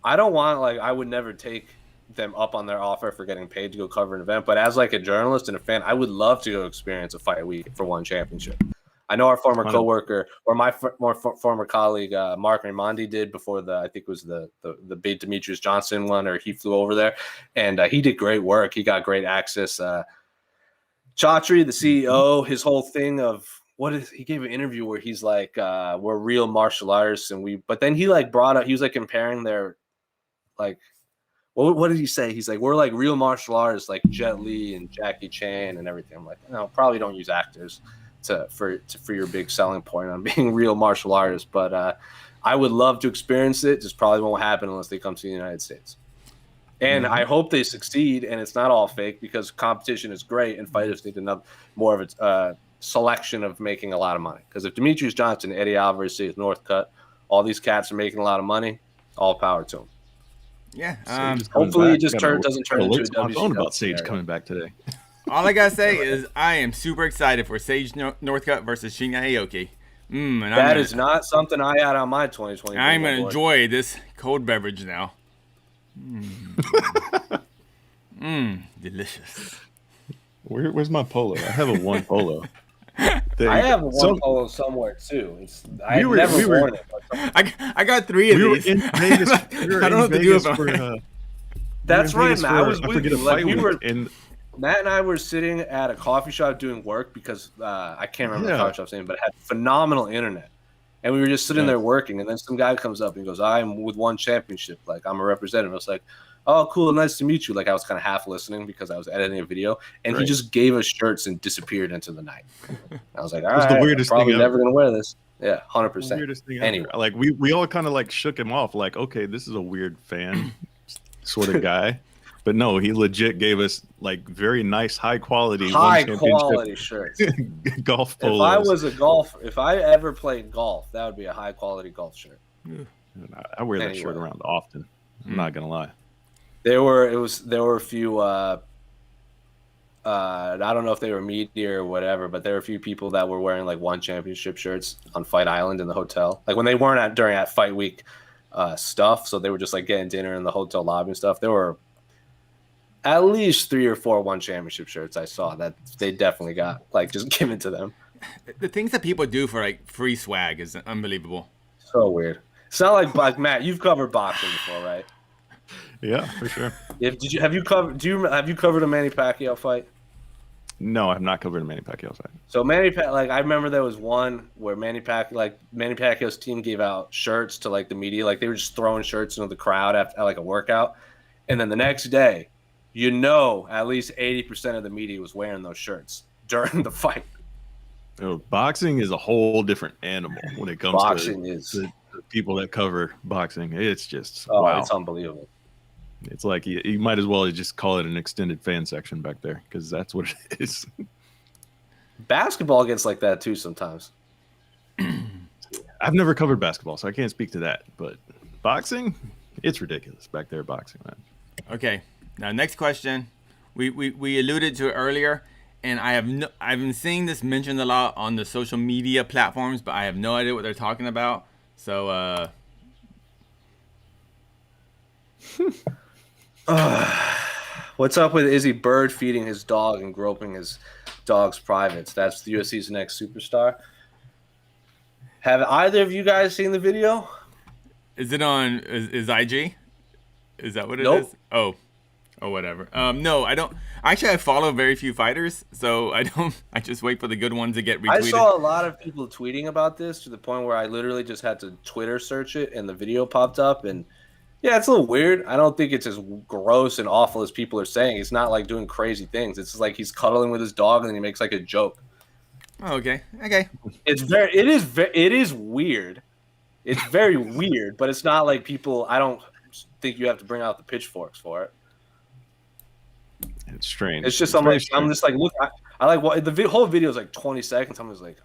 I don't want, I would never take them up on their offer for getting paid to go cover an event, but as like a journalist and a fan, I would love to go experience a fight week for One Championship. I know our former coworker, or my former colleague, Mark Raimondi, did before I think it was the big Demetrius Johnson one, or he flew over there, and he did great work. He got great access. Chaudhry, the CEO, his whole thing of he gave an interview where he's like, we're real martial artists, but then he brought up, he was comparing their, what did he say? He's like, we're like real martial artists, like Jet Li and Jackie Chan and everything. I'm like, no, probably don't use actors for your big selling point on being real martial artists, but I would love to experience it. Just probably won't happen unless they come to the United States. And I hope they succeed and it's not all fake, because competition is great and fighters need more of a selection of making a lot of money. Because if Demetrius Johnson, Eddie Alvarez, stays Northcutt, all these cats are making a lot of money, all power to them. Yeah. Hopefully it just doesn't turn into a WCW. About Sage coming back today. All I gotta say is I am super excited for Sage Northcutt versus Shinya Aoki. That is not something I had on my 2020. I'm gonna enjoy this cold beverage now. Delicious. Where's my polo? I have a one polo. I have one polo somewhere too. I've never worn it. I got 3 of these. In Vegas. I don't know what to do about it. That's right, Matt. I was with you. Like, Matt and I were sitting at a coffee shop doing work because I can't remember the coffee shop's name, but it had phenomenal internet. And we were just sitting there working, and then some guy comes up and goes, I'm with one championship. Like, I'm a representative. I was like, oh, cool, nice to meet you. Like, I was kind of half listening because I was editing a video, and he just gave us shirts and disappeared into the night. I was like, all right, I'm probably never going to wear this. Yeah, 100%. Weirdest thing anyway. Like, we all kind of, like, shook him off. Like, okay, this is a weird fan sort of guy. But no, he legit gave us like very nice, high quality shirts. Golf polos. If I ever played golf, that would be a high quality golf shirt. I wear that shirt around often. I'm not gonna lie. There were a few. I don't know if they were media or whatever, but there were a few people that were wearing like one championship shirts on Fight Island in the hotel, like when they weren't during Fight Week stuff. So they were just like getting dinner in the hotel lobby and stuff. There were at least 3 or 4 one championship shirts I saw that they definitely got like just given to them. The things that people do for like free swag is unbelievable. So weird. It's not like Matt, you've covered boxing before, right? Yeah, for sure. Have you covered a Manny Pacquiao fight? No, I have not covered a Manny Pacquiao fight. So I remember there was one where Manny Pacquiao's team gave out shirts to like the media, like they were just throwing shirts into the crowd after like a workout, and then the next day, at least 80% of the media was wearing those shirts during the fight. Boxing is a whole different animal when it comes to the people that cover boxing. It's just wow. It's unbelievable. It's like you might as well just call it an extended fan section back there because that's what it is. Basketball gets like that too sometimes. I've never covered basketball, so I can't speak to that. But boxing, it's ridiculous back there, boxing, man. Okay. Now, next question. We alluded to it earlier, and I've been seeing this mentioned a lot on the social media platforms, but I have no idea what they're talking about. So, what's up with Izzy bird feeding his dog and groping his dog's privates? That's the UFC's next superstar. Have either of you guys seen the video? Is it on? Is IG? Is that what it is? Oh, whatever. No, I don't. Actually, I follow very few fighters, so I don't. I just wait for the good ones to get retweeted. I saw a lot of people tweeting about this to the point where I literally just had to Twitter search it, and the video popped up. And yeah, it's a little weird. I don't think it's as gross and awful as people are saying. It's not like doing crazy things. It's just like he's cuddling with his dog, and then he makes like a joke. Oh, okay. It is weird. It's very weird, but it's not like people. I don't think you have to bring out the pitchforks for it. It's strange. It's just I'm just like look. I like what the whole video is like 20 seconds. I'm just like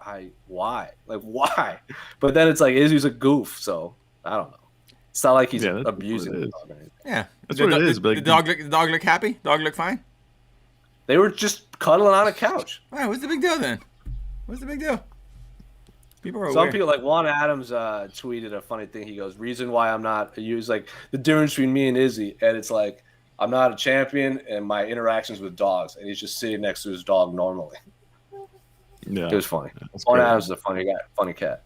why? But then it's like Izzy's a goof, so I don't know. It's not like he's abusing the dog or anything. Yeah, that's what it is. But the dog look happy. Dog look fine. They were just cuddling on a couch. All right, what's the big deal then? What's the big deal? Some people like Juan Adams tweeted a funny thing. He goes, "Reason why I'm not." He was like the difference between me and Izzy, and it's like I'm not a champion, and my interactions with dogs, and he's just sitting next to his dog normally. Yeah, it was funny. Juan Adams is a funny guy, funny cat.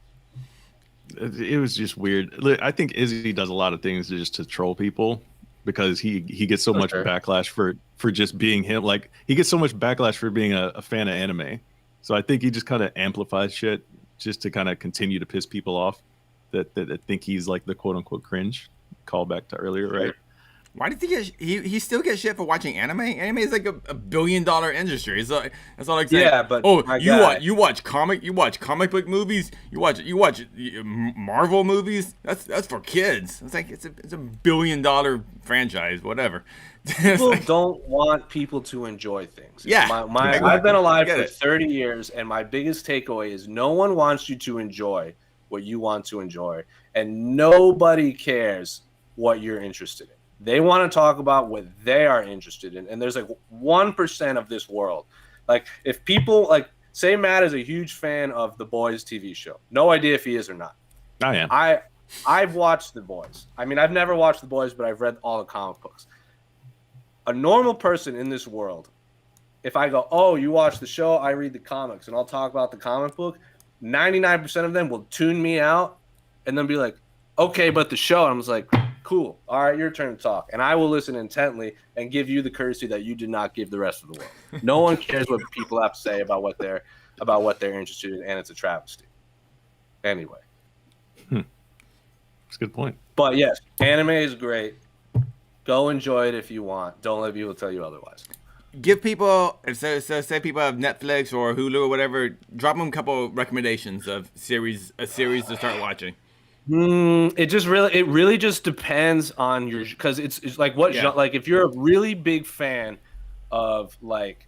It was just weird. I think Izzy does a lot of things just to troll people because he gets so much backlash for just being him. Like he gets so much backlash for being a fan of anime. So I think he just kind of amplifies shit just to kind of continue to piss people off that think he's like the quote unquote cringe. Call back to earlier, right? Why did he still get shit for watching anime? Anime is like a $1 billion industry. So that's all I'm saying. Yeah, but you watch comic book movies. You watch Marvel movies. That's for kids. It's like it's a $1 billion franchise. Whatever. People don't want people to enjoy things. Yeah, I've been alive for 30 years, and my biggest takeaway is no one wants you to enjoy what you want to enjoy, and nobody cares what you're interested in. They want to talk about what they are interested in. And there's like 1% of this world. Like if people like say Matt is a huge fan of The Boys TV show. No idea if he is or not. I am. I've watched The Boys. I mean, I've never watched The Boys, but I've read all the comic books. A normal person in this world, if I go, oh, you watch the show, I read the comics, and I'll talk about the comic book, 99% of them will tune me out and then be like, okay, but the show. And I was like, cool. All right, your turn to talk. And I will listen intently and give you the courtesy that you did not give the rest of the world. No one cares what people have to say about what they're interested in, and it's a travesty. Anyway. That's a good point. But yes, anime is great. Go enjoy it if you want. Don't let people tell you otherwise. Give people, so say people have Netflix or Hulu or whatever, drop them a couple recommendations of a series to start watching. It really just depends on your, because it's like what like if you're a really big fan of like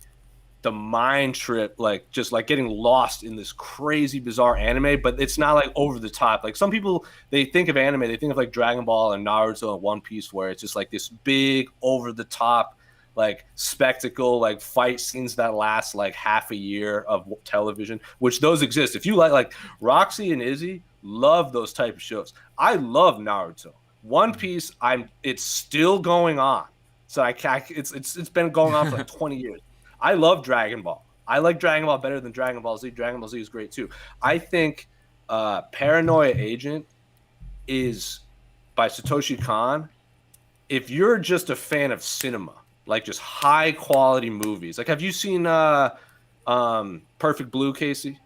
the mind trip, like just like getting lost in this crazy bizarre anime, but it's not like over the top. Like some people, they think of anime, they think of like Dragon Ball and Naruto and One Piece, where it's just like this big over the top like spectacle, like fight scenes that last like half a year of television, which those exist. If you like Roxy and Izzy love those type of shows. I love Naruto. One Piece, it's still going on. So it's been going on for like 20 years. I love Dragon Ball. I like Dragon Ball better than Dragon Ball Z. Dragon Ball Z is great too. I think Paranoia Agent is by Satoshi Kon. If you're just a fan of cinema, like just high quality movies, like have you seen Perfect Blue, Casey?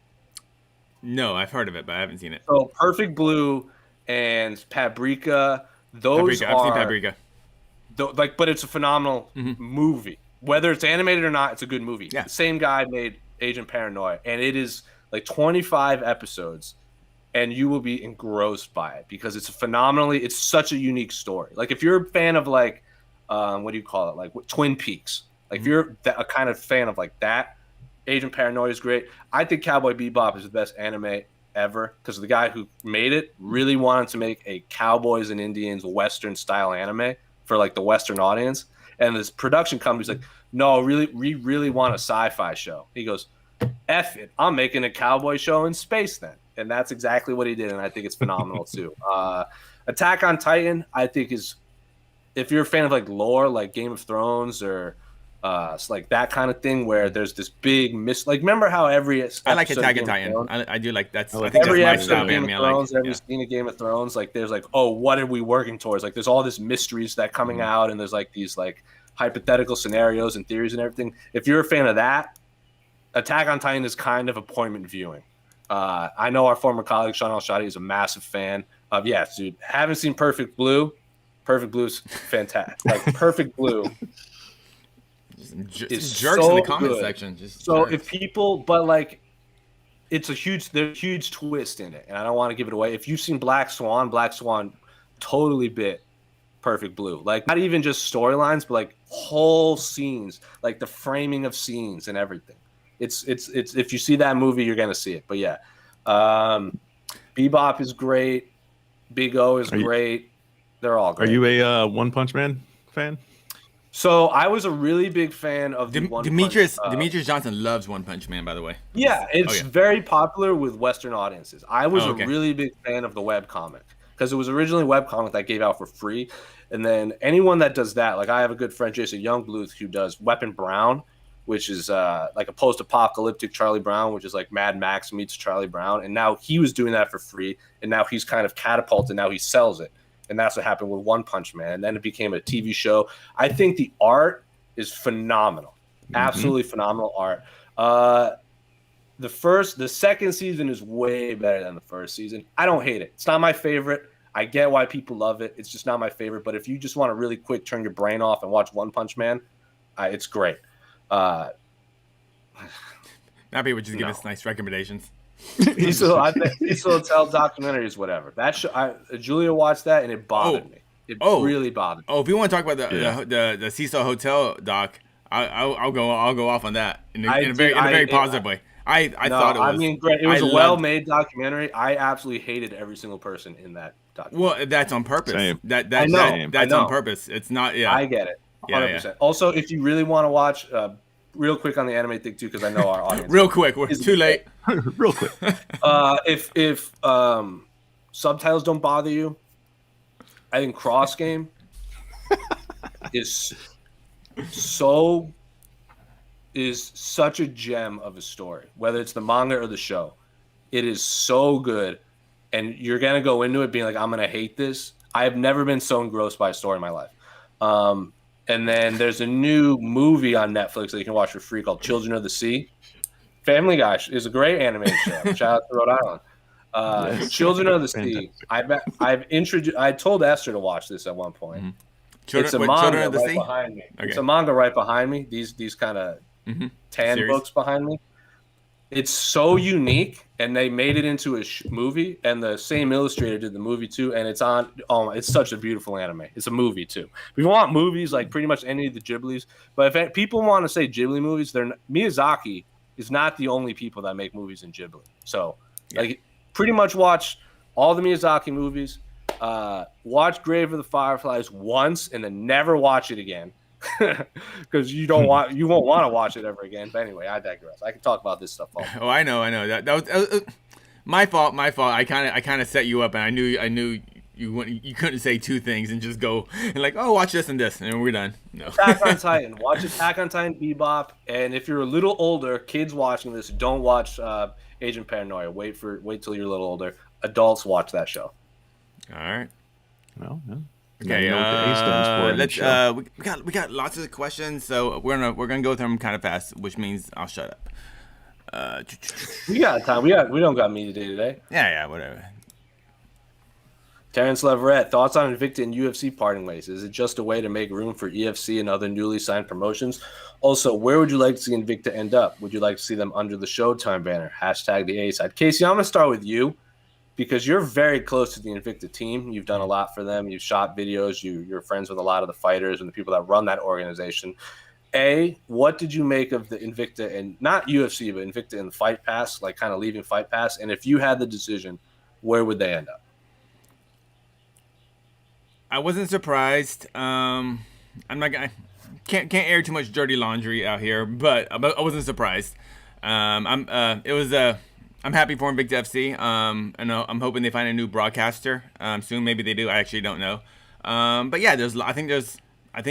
No, I've heard of it, but I haven't seen it. So Perfect Blue and Paprika, I've seen Paprika. But it's a phenomenal movie. Whether it's animated or not, it's a good movie. Yeah. The same guy made Agent Paranoia, and it is like 25 episodes, and you will be engrossed by it because it's such a unique story. Like if you're a fan of like, what do you call it? Like Twin Peaks. Like if you're a kind of fan of like that, Agent Paranoia is great. I think Cowboy Bebop is the best anime ever because the guy who made it really wanted to make a Cowboys and Indians Western style anime for like the Western audience. And this production company's like, no, we really want a sci-fi show. He goes, F it, I'm making a cowboy show in space then. And that's exactly what he did, and I think it's phenomenal too. Attack on Titan, I think is, if you're a fan of like lore, like Game of Thrones or like that kind of thing where there's this big like remember how every I like Attack on Titan. I do like that's. I think every that's my style, Game of Thrones, every scene of Game of Thrones, like there's like, oh, what are we working towards? Like there's all this mysteries that coming out, and there's like these like hypothetical scenarios and theories and everything. If you're a fan of that, Attack on Titan is kind of appointment viewing. I know our former colleague Sean Al-Shadi is a massive fan of. Yeah, dude, haven't seen Perfect Blue. Perfect Blue's fantastic. Like Perfect Blue. Just jerks in the comment section. If people, but like, there's a huge twist in it, and I don't want to give it away. If you've seen Black Swan totally bit Perfect Blue. Like not even just storylines, but like whole scenes, like the framing of scenes and everything. It's if you see that movie, you're gonna see it. But yeah, Bebop is great. Big O is great. They're all great. Are you a One Punch Man fan? So I was a really big fan of the Demetrius Johnson loves One Punch Man, by the way. Yeah, it's very popular with Western audiences. I was a really big fan of the webcomic because it was originally a webcomic that gave out for free. And then anyone that does that, like I have a good friend, Jason Youngbluth, who does Weapon Brown, which is like a post-apocalyptic Charlie Brown, which is like Mad Max meets Charlie Brown. And now he was doing that for free, and now he's kind of catapulted. Now he sells it. And that's what happened with One Punch Man. And then it became a TV show. I think the art is phenomenal. Absolutely phenomenal art. The second season is way better than the first season. I don't hate it. It's not my favorite. I get why people love it. It's just not my favorite. But if you just want to really quick turn your brain off and watch One Punch Man, it's great. Not people would just give us nice recommendations. He still tell documentaries, whatever. That show, Julia watched that and it bothered me. It really bothered me. Oh, if you want to talk about the Cecil Hotel doc, I'll go off on that in a very positive way. I thought it was. I mean, great. It was I a well-made documentary. I absolutely hated every single person in that documentary. Well, that's on purpose. Same. That's on purpose. It's not. Yeah, I get it. 100%. Yeah. Also, if you really want to watch, real quick on the anime thing too, because I know our audience. Real quick, we're too late. Real quick. If subtitles don't bother you, I think Cross Game is such a gem of a story. Whether it's the manga or the show, it is so good, and you're gonna go into it being like, I'm gonna hate this. I have never been so engrossed by a story in my life. And then there's a new movie on Netflix that you can watch for free called Children of the Sea. Family Guy is a great animated show. Shout out to Rhode Island. Yes. Children of the Sea. I told Esther to watch this at one point. Mm-hmm. It's a manga right behind me. Okay. It's a manga right behind me. These kind of tan Series. books behind me. It's so unique, and they made it into a movie, and the same illustrator did the movie too, and it's on. Oh, it's such a beautiful anime. It's a movie too. If you want movies, like pretty much any of the Ghiblis, but if people want to say Ghibli movies, Miyazaki is not the only people that make movies in Ghibli. So, like, pretty much watch all the Miyazaki movies. Watch Grave of the Fireflies once, and then never watch it again. Because you won't want to watch it ever again. But anyway, I digress. I can talk about this stuff all day. Oh, I know. That was my fault. I kind of set you up, and I knew you couldn't say two things and just go and like, oh, watch this and this, and we're done. No. Attack on Titan. Watch Attack on Titan, Bebop, and if you're a little older, kids watching this, don't watch Agent Paranoia. Wait till you're a little older. Adults watch that show. All right. Well, yeah. Okay, we got lots of questions, so we're gonna go through them kind of fast, which means I'll shut up. We got time. We don't got me today. Yeah, whatever. Terrence Leverett, thoughts on Invicta and UFC parting ways? Is it just a way to make room for EFC and other newly signed promotions? Also, where would you like to see Invicta end up? Would you like to see them under the Showtime banner? # the A side. Casey, I'm gonna start with you, because you're very close to the Invicta team. You've done a lot for them. You've shot videos. You're friends with a lot of the fighters and the people that run that organization. What did you make of the Invicta and not UFC, but Invicta and Fight Pass, like kind of leaving Fight Pass? And if you had the decision, where would they end up? I wasn't surprised. I'm not gonna can't air too much dirty laundry out here, but I wasn't surprised. I'm happy for Invicta FC. And I'm hoping they find a new broadcaster soon. Maybe they do. I actually don't know. But yeah, I think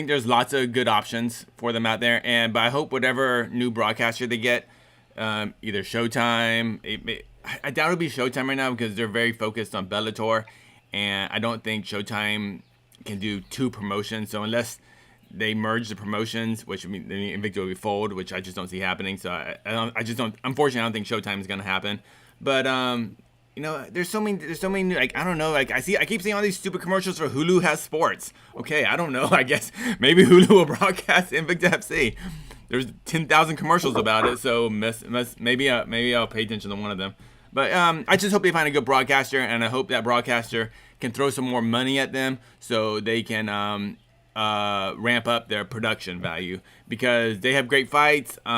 there's lots of good options for them out there. But I hope whatever new broadcaster they get, either Showtime. I doubt it'll be Showtime right now because they're very focused on Bellator, and I don't think Showtime can do two promotions. So unless they merge the promotions, which I mean, Invicta will be fold, which I just don't see happening. So I just don't. Unfortunately, I don't think Showtime is going to happen. But there's so many new, like, I don't know, like I keep seeing all these stupid commercials for Hulu has sports. Okay, I don't know. I guess maybe Hulu will broadcast Invicta FC. There's 10,000 commercials about it, so maybe I'll pay attention to one of them. But I just hope they find a good broadcaster, and I hope that broadcaster can throw some more money at them so they can ramp up their production value, because they have great fights. But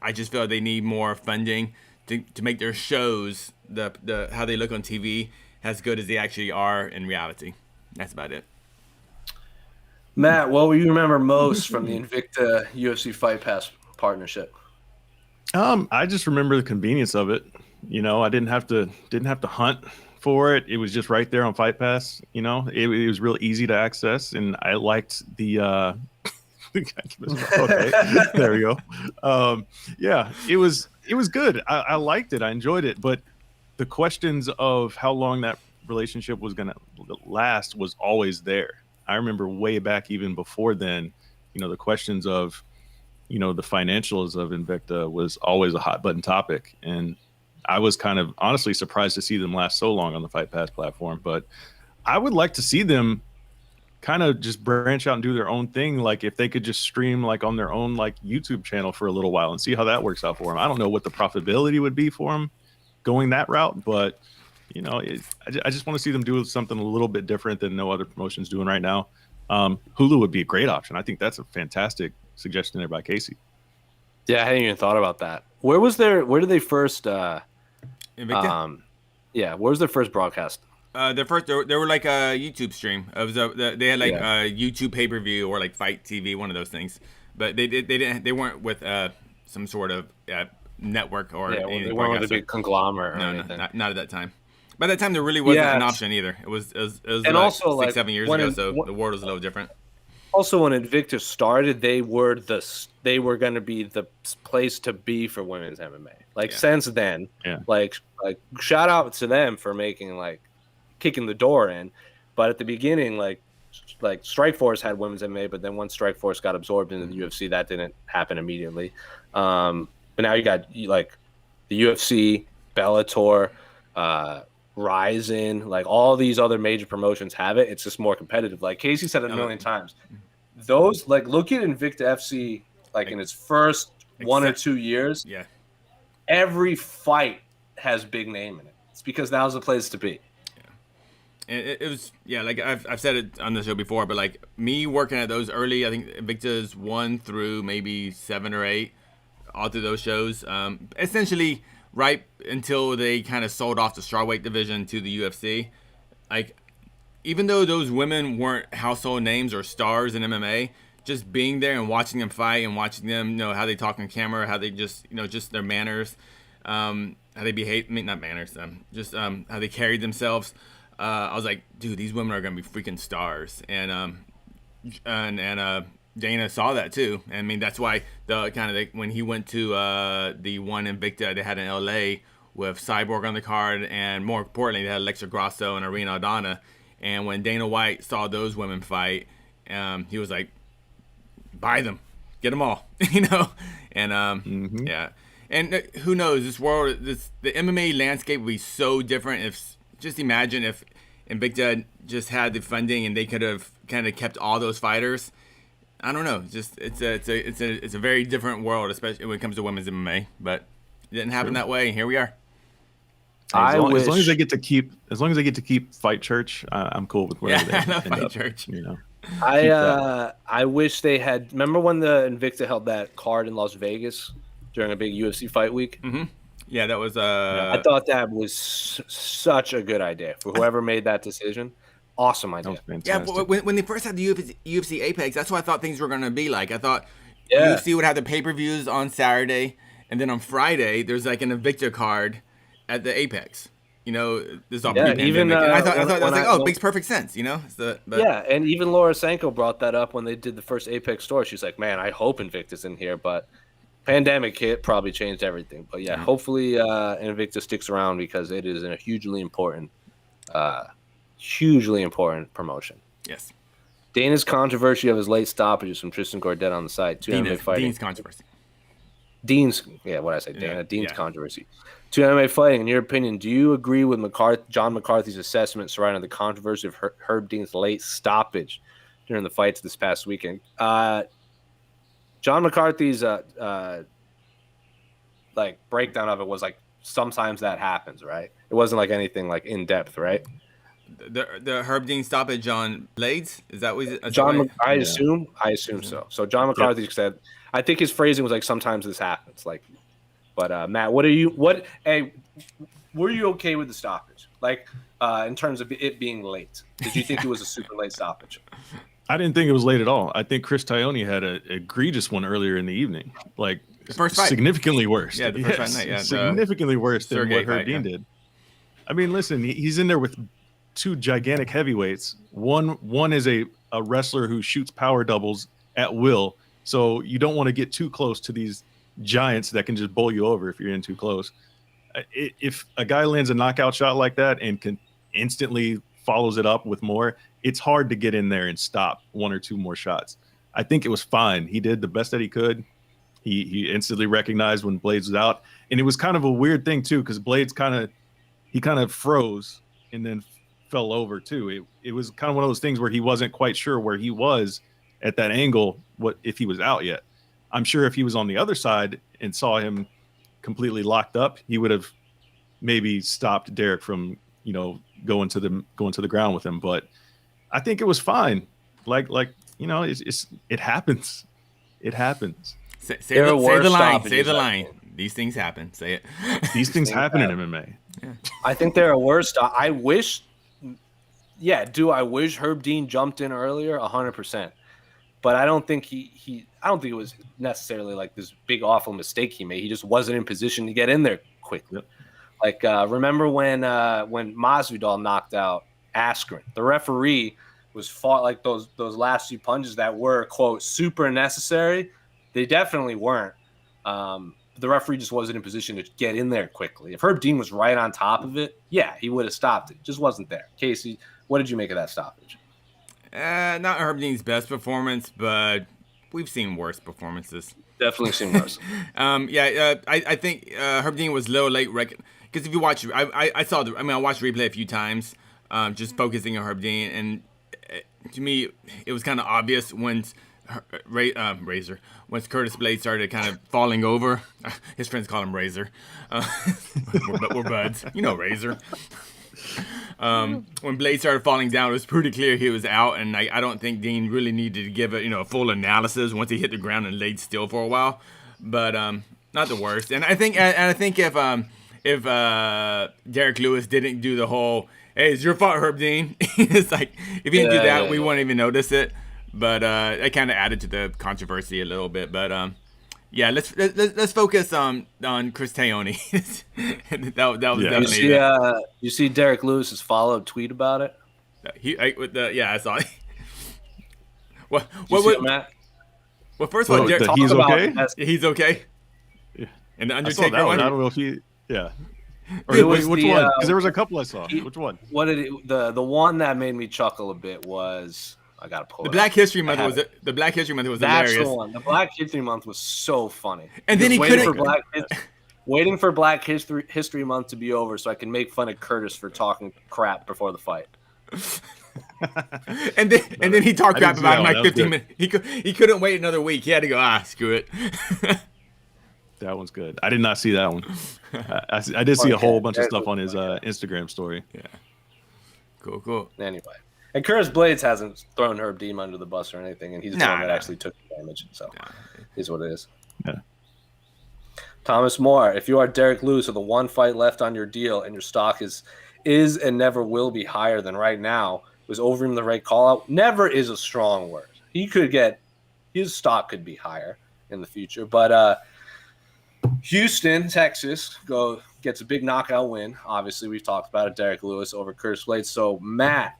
I just feel like they need more funding to make their shows, the how they look on TV, as good as they actually are in reality. That's about it. Matt, what will you remember most from the Invicta UFC Fight Pass partnership? I just remember the convenience of it. I didn't have to hunt for it. It was just right there on Fight Pass. It was real easy to access, and I liked the. Okay, there we go. Yeah, it was good. I liked it. I enjoyed it. But the questions of how long that relationship was going to last was always there. I remember way back, even before then, the questions of, the financials of Invicta was always a hot button topic. And I was kind of honestly surprised to see them last so long on the Fight Pass platform. But I would like to see them kind of just branch out and do their own thing. Like if they could just stream like on their own like YouTube channel for a little while and see how that works out for them. I don't know what the profitability would be for them going that route, but I just want to see them do something a little bit different than no other promotion's doing right now. Hulu would be a great option. I think that's a fantastic suggestion there by Casey. Yeah, I hadn't even thought about that. Where did they first Invicta. where was their first broadcast? They were like a YouTube stream. It was they had like Yeah. a YouTube pay-per-view or like Fight TV, one of those things. But they weren't with some sort of network or Yeah, anything they weren't with a broadcaster. big conglomerate or No, anything. not at that time. By that time, there really wasn't Yeah, an option either. It was and like also, 6-7 years ago, so the world was a little different. Also, when Invicta started, they were going to be the place to be for women's MMA. Like since then, like shout out to them for making like kicking the door in. But at the beginning, like Strikeforce had women's MMA, but then once Strikeforce got absorbed into the UFC, that didn't happen immediately. But now you got like the UFC, Bellator, Ryzen, like all these other major promotions have it. It's just more competitive. Like Casey said it a million times. Those like look at Invicta FC like in its first 1 or 2 years. Yeah. Every fight has big name in it. It's because that was the place to be. And it was like I've said it on the show before, but like me working at those early, I think Invicta's 1 through maybe 7 or 8, all through those shows. Essentially, right until they kind of sold off the strawweight division to the UFC. Like, even though those women weren't household names or stars in MMA, just being there and watching them fight and watching them, how they talk on camera, how they just, just their manners, how they behave. I mean, not manners, just how they carried themselves. I was like, dude, these women are gonna be freaking stars, and Dana saw that too. I mean, that's why when he went to the one Invicta they had in LA with Cyborg on the card, and more importantly, they had Alexa Grasso and Irene Aldana. And when Dana White saw those women fight, he was like, buy them, get them all, And yeah, and who knows, this world, the MMA landscape would be so different if. Just imagine if Invicta just had the funding and they could have kind of kept all those fighters. I don't know. Just it's a very different world, especially when it comes to women's MMA. But it didn't happen that way, and here we are. As long as they get to keep Fight Church, I'm cool with where they end Fight up, Church. I wish they had. Remember when the Invicta held that card in Las Vegas during a big UFC fight week? Mm-hmm. Yeah, that was. I thought that was such a good idea for whoever made that decision. Awesome idea. Yeah, but when they first had the UFC Apex, that's what I thought things were going to be like. I thought UFC would have the pay-per-views on Saturday, and then on Friday there's like an Invicta card at the Apex. This is all pre-pandemic. Even I thought that was like, it makes perfect sense. And even Laura Sanko brought that up when they did the first Apex store. She's like, man, I hope Invicta's in here, but. Pandemic hit probably changed everything, but hopefully Invicta sticks around because it is a hugely important promotion. Yes. Dana's controversy of his late stoppages from Tristan Gordet on the site. Dean's controversy. Dean's controversy. To MMA fighting, in your opinion, do you agree with John McCarthy's assessment surrounding the controversy of Herb Dean's late stoppage during the fights this past weekend? John McCarthy's breakdown of it was like sometimes that happens, right? It wasn't like anything like in depth, right? The Herb Dean stoppage on Blaydes, is that what? John, I assume so. So John McCarthy said, I think his phrasing was like sometimes this happens, like. But Matt, were you okay with the stoppage? Like in terms of it being late, did you think it was a super late stoppage? I didn't think it was late at all. I think Chris Tione had an egregious one earlier in the evening, like the first fight. Significantly worse. Yeah, the first fight night. Yeah, significantly worse than what Herb Dean did. I mean, listen, he's in there with 2 gigantic heavyweights. One is a wrestler who shoots power doubles at will, so you don't want to get too close to these giants that can just bowl you over if you're in too close. If a guy lands a knockout shot like that and can instantly follows it up with more, it's hard to get in there and stop 1 or 2 more shots. I think it was fine. He did the best that he could. He instantly recognized when Blaydes was out, and it was kind of a weird thing too because Blaydes kind of froze and then fell over too. It was kind of one of those things where he wasn't quite sure where he was at that angle, what if he was out yet. I'm sure if he was on the other side and saw him completely locked up, he would have maybe stopped Derrick from going to the ground with him. But I think it was fine. It happens. It happens. Say the line. Say the line. These things happen. Say it. These things happen in MMA. Yeah. I think there are worse. I wish Herb Dean jumped in earlier? 100%. But I don't think I don't think it was necessarily like this big awful mistake he made. He just wasn't in position to get in there quickly. Yep. Like remember when Masvidal knocked out Askren? The referee was fought like those last few punches that were, quote, super necessary. They definitely weren't. The referee just wasn't in position to get in there quickly. If Herb Dean was right on top of it, yeah, he would have stopped it. Just wasn't there. Casey, what did you make of that stoppage? Not Herb Dean's best performance, but we've seen worse performances. Definitely seen worse. I think Herb Dean was late. Because if you watch, I watched replay a few times, just focusing on Herb Dean, and to me, it was kind of obvious when once Curtis Blaydes started kind of falling over. His friends call him Razor. We're buds. You know Razor. When Blaydes started falling down, it was pretty clear he was out, and I don't think Dean really needed to give a full analysis once he hit the ground and laid still for a while. But not the worst. And I think if Derrick Lewis didn't do the whole "Hey, it's your fault, Herb Dean," it's like if he didn't do that, we wouldn't even notice it. But it kind of added to the controversy a little bit. But let's focus on Chris Taoni. that was definitely. You see Derrick Lewis's follow-up tweet about it. I saw it. What Matt? Well, first of all, he's okay. He's okay. Yeah. And the I Undertaker saw that one. I don't know if he. Yeah. Or which one? Because there was a couple I saw. Which one? What did the one that made me chuckle a bit was. I gotta pull the it Black up. History Month was the Black History Month was That's hilarious. The one. The Black History Month was so funny. And then he waiting for Black History Month to be over so I can make fun of Curtis for talking crap before the fight. and then he talked crap about him like 15 minutes. He couldn't wait another week. He had to go. Screw it. That one's good. I did not see that one. I did see a whole bunch of stuff on his Instagram story. Yeah. Cool. Anyway. And Curtis Blaydes hasn't thrown Herb Dean under the bus or anything, and he's the one that actually took the damage. So, is what it is. Yeah. Thomas Moore, if you are Derrick Lewis with the one fight left on your deal and your stock is and never will be higher than right now, was Overeem the right call out? Never is a strong word. His stock could be higher in the future. But Houston, Texas, gets a big knockout win. Obviously, we've talked about it, Derrick Lewis over Curtis Blaydes. So, Matt,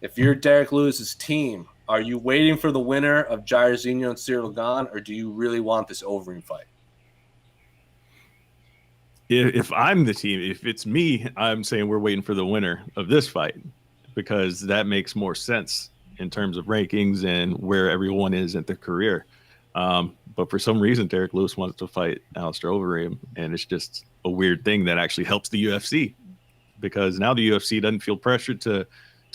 if you're Derrick Lewis's team, are you waiting for the winner of Jairzinho and Ciryl Gane, or do you really want this Overeem fight? If I'm the team, if it's me, I'm saying we're waiting for the winner of this fight because that makes more sense in terms of rankings and where everyone is at their career. But for some reason, Derrick Lewis wants to fight Alistair Overeem, and it's just a weird thing that actually helps the UFC because now the UFC doesn't feel pressured to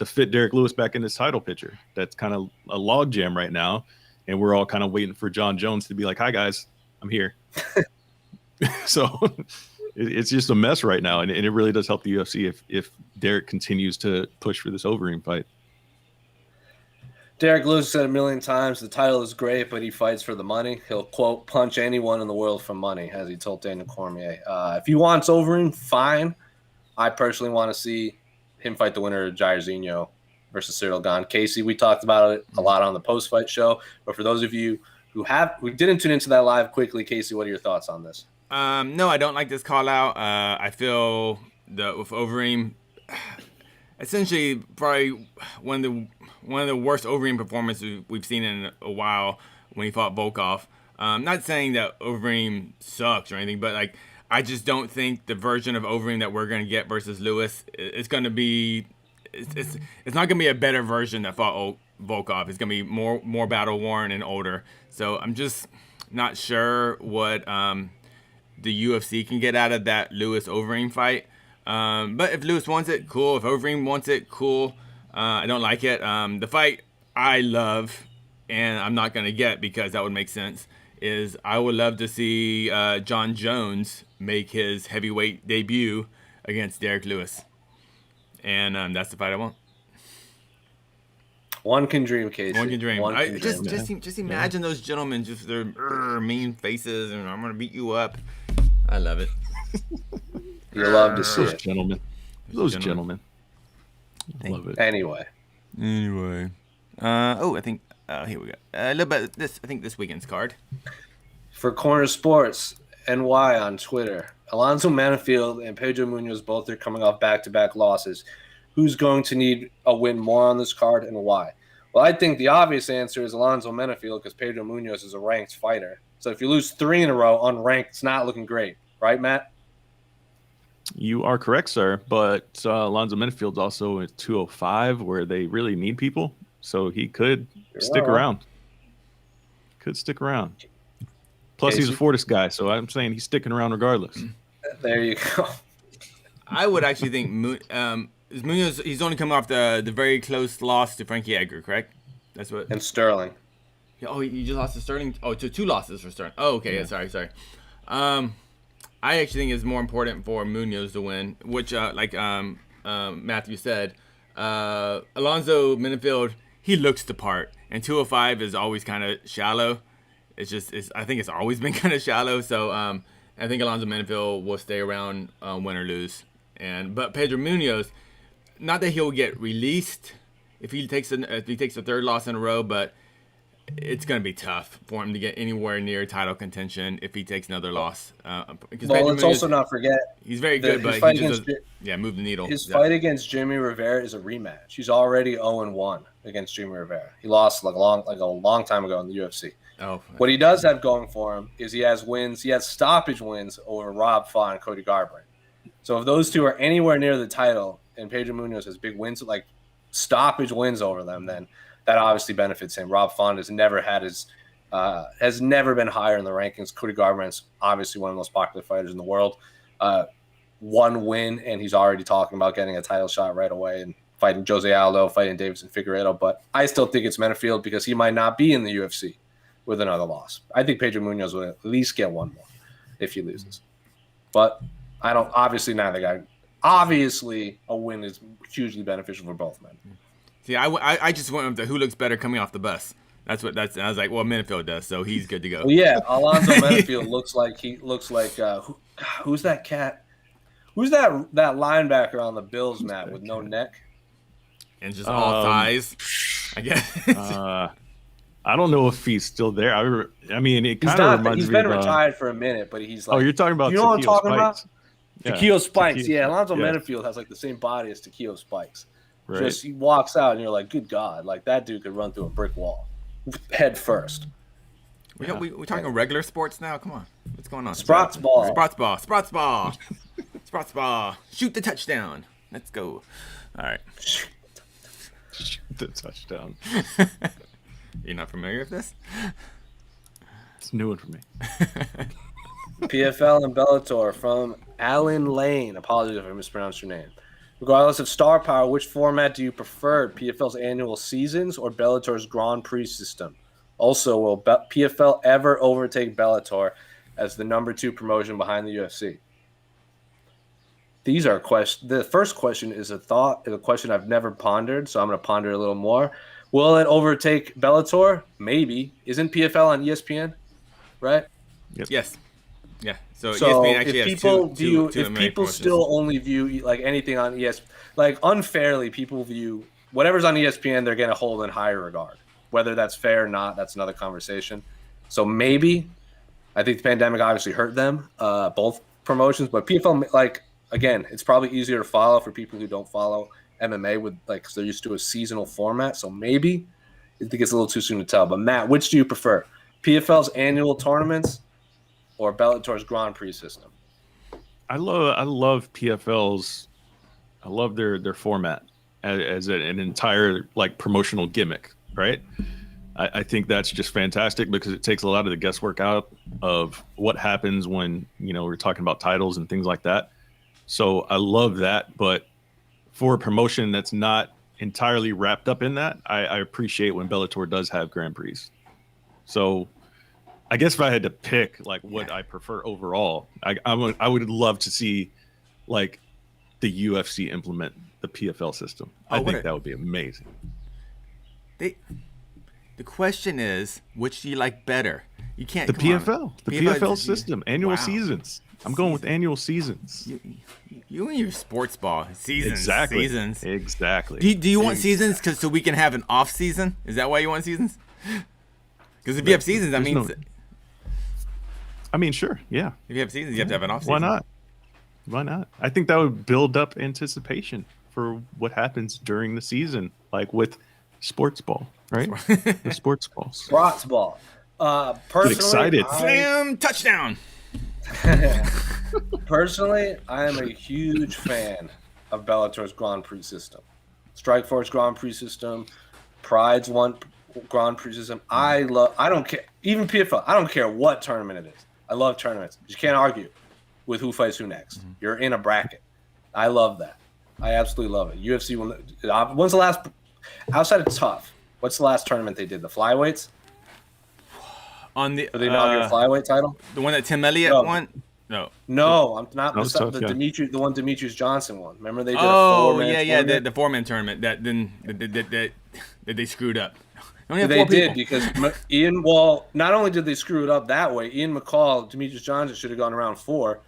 fit Derrick Lewis back in this title picture. That's kind of a logjam right now, and we're all kind of waiting for John Jones to be like, "Hi guys, I'm here." So it's just a mess right now, and it really does help the UFC if Derrick continues to push for this Overeem fight. Derrick Lewis said a million times, the title is great, but he fights for the money. He'll, quote, punch anyone in the world for money, as he told Daniel Cormier. If he wants Overeem, fine. I personally want to see him fight the winner of Jairzinho versus Ciryl Gane. Casey, we talked about it a lot on the post-fight show, but for those of you who didn't tune into that live quickly, Casey, what are your thoughts on this? No, I don't like this call out. I feel with Overeem, essentially probably one of the worst Overeem performances we've seen in a while when he fought Volkov. Not saying that Overeem sucks or anything, but I just don't think the version of Overeem that we're going to get versus Lewis is going to be it's not going to be a better version that fought Volkov. It's going to be more battle worn and older. So I'm just not sure what the UFC can get out of that Lewis Overeem fight. But if Lewis wants it, cool. If Overeem wants it, cool. I don't like it. The fight I love and I'm not going to get because that would make sense is I would love to see John Jones make his heavyweight debut against Derrick Lewis. And that's the fight I want. One can dream, Casey. One can dream. One can dream. Just imagine those gentlemen, just their mean faces, and I'm gonna beat you up. I love it. You love to see Those it. gentlemen. Those gentlemen. Love it. Anyway. I think here we go. A little bit this. I think this weekend's card. For Corner Sports NY on Twitter, Alonzo Menifield and Pedro Munoz both are coming off back-to-back losses. Who's going to need a win more on this card and why? Well, I think the obvious answer is Alonzo Menifield because Pedro Munoz is a ranked fighter. So if you lose 3 in a row unranked, it's not looking great. Right, Matt? You are correct, sir. But Alonzo Menifield's also at 205 where they really need people. So he could stick around. Could stick around. Plus, he's a Fortis guy, so I'm saying he's sticking around regardless. There you go. I would actually think Munoz. He's only come off the very close loss to Frankie Edgar, correct? That's what. And Sterling. Oh, you just lost to Sterling. Oh, to 2 losses for Sterling. Oh, okay. Yeah. Sorry. I actually think it's more important for Munoz to win, which, Matthew said, Alonzo Menifield, he looks the part, and 205 is always kind of shallow. I think it's always been kind of shallow. So I think Alonzo Menifield will stay around, win or lose. But Pedro Munoz, not that he'll get released if he takes a 3rd loss in a row, but it's going to be tough for him to get anywhere near title contention if he takes another loss. Let's also not forget he's very good, but he just move the needle. His fight against Jimmy Rivera is a rematch. He's already 0-1 against Jimmy Rivera. He lost a long time ago in the UFC. Oh, what he does have going for him is he has wins. He has stoppage wins over Rob Font and Cody Garbrandt. So if those two are anywhere near the title, and Pedro Munoz has big wins, like stoppage wins over them, then that obviously benefits him. Rob Font has never been higher in the rankings. Cody Garbrandt's obviously one of the most popular fighters in the world. 1 win, and he's already talking about getting a title shot right away and fighting Jose Aldo, fighting Davidson Figueiredo. But I still think it's Menifield because he might not be in the UFC with another loss. I think Pedro Munoz will at least get 1 more if he loses. But I don't. Obviously, neither guy. Obviously, a win is hugely beneficial for both men. See, I just went with the who looks better coming off the bus. I was like, well, Menifield does, so he's good to go. Well, yeah, Alonzo Menifield looks like who's that cat? Who's that linebacker on the Bills, Matt, with no neck? And just all thighs, I guess. I don't know if he's still there. I mean, it kind of reminds me of... He's been retired for a minute, but he's like... Oh, you're talking about what I'm talking about? Yeah. Takeo Spikes. Alonzo Menifield has like the same body as Takeo Spikes. Right. Just he walks out and you're like, good God, like that dude could run through a brick wall head first. We talking regular sports now? Come on. What's going on? Sprots ball. Shoot the touchdown. Let's go. All right. Shoot the touchdown. You're not familiar with this? It's new one for me. PFL and Bellator from Alan Lane. Apologies if I mispronounced your name. Regardless of star power, which format do you prefer? PFL's annual seasons or Bellator's Grand Prix system? Also, will PFL ever overtake Bellator as the number 2 promotion behind the UFC? These are questions. The first question is a question I've never pondered, so I'm going to ponder a little more. Will it overtake Bellator? Maybe. Isn't PFL on ESPN? Right? Yep. Yes. Yeah. So ESPN actually if has people two people still only view like anything on ESPN, like unfairly, people view whatever's on ESPN, they're going to hold in higher regard. Whether that's fair or not, that's another conversation. So maybe, I think the pandemic obviously hurt them, both promotions, but PFL, like, again, it's probably easier to follow for people who don't follow MMA with like, because they're used to a seasonal format. So maybe I think it's a little too soon to tell. But Matt, which do you prefer? PFL's annual tournaments or Bellator's Grand Prix system? I love PFL's. I love their format as an entire like promotional gimmick, right? I think that's just fantastic because it takes a lot of the guesswork out of what happens when, we're talking about titles and things like that. So I love that. But for a promotion that's not entirely wrapped up in that, I appreciate when Bellator does have Grand Prix. So I guess if I had to pick like what I prefer overall, I would love to see like the UFC implement the PFL system. I think that would be amazing. The question is, which do you like better? You can't. The come on. PFL, the PFL system, annual seasons. I'm going with annual seasons. You and your sports ball seasons. Exactly. Seasons. Exactly. Do you want seasons so we can have an off season? Is that why you want seasons? Because if you have seasons, that means. I mean, sure, yeah. If you have seasons, you have to have an off season. Why not? Why not? I think that would build up anticipation for what happens during the season, like with sports ball, right? The sports balls. Sports ball. Personally, get excited. Slam touchdown. Personally, I am a huge fan of Bellator's Grand Prix system. Strikeforce Grand Prix system, Pride's one Grand Prix system. I don't care. Even PFL, I don't care what tournament it is. I love tournaments. You can't argue with who fights who next. Mm-hmm. You're in a bracket. I love that. I absolutely love it. UFC, when's the last, outside of Tough, what's the last tournament they did? The flyweights? On the inaugural flyweight title? The one that Tim Elliott won? No, I'm not. The one Demetrius Johnson won. Remember they did a four-man the four-man tournament that they screwed up. They did because Ian. Well, not only did they screw it up that way, Ian McCall, Demetrius Johnson should have gone around 4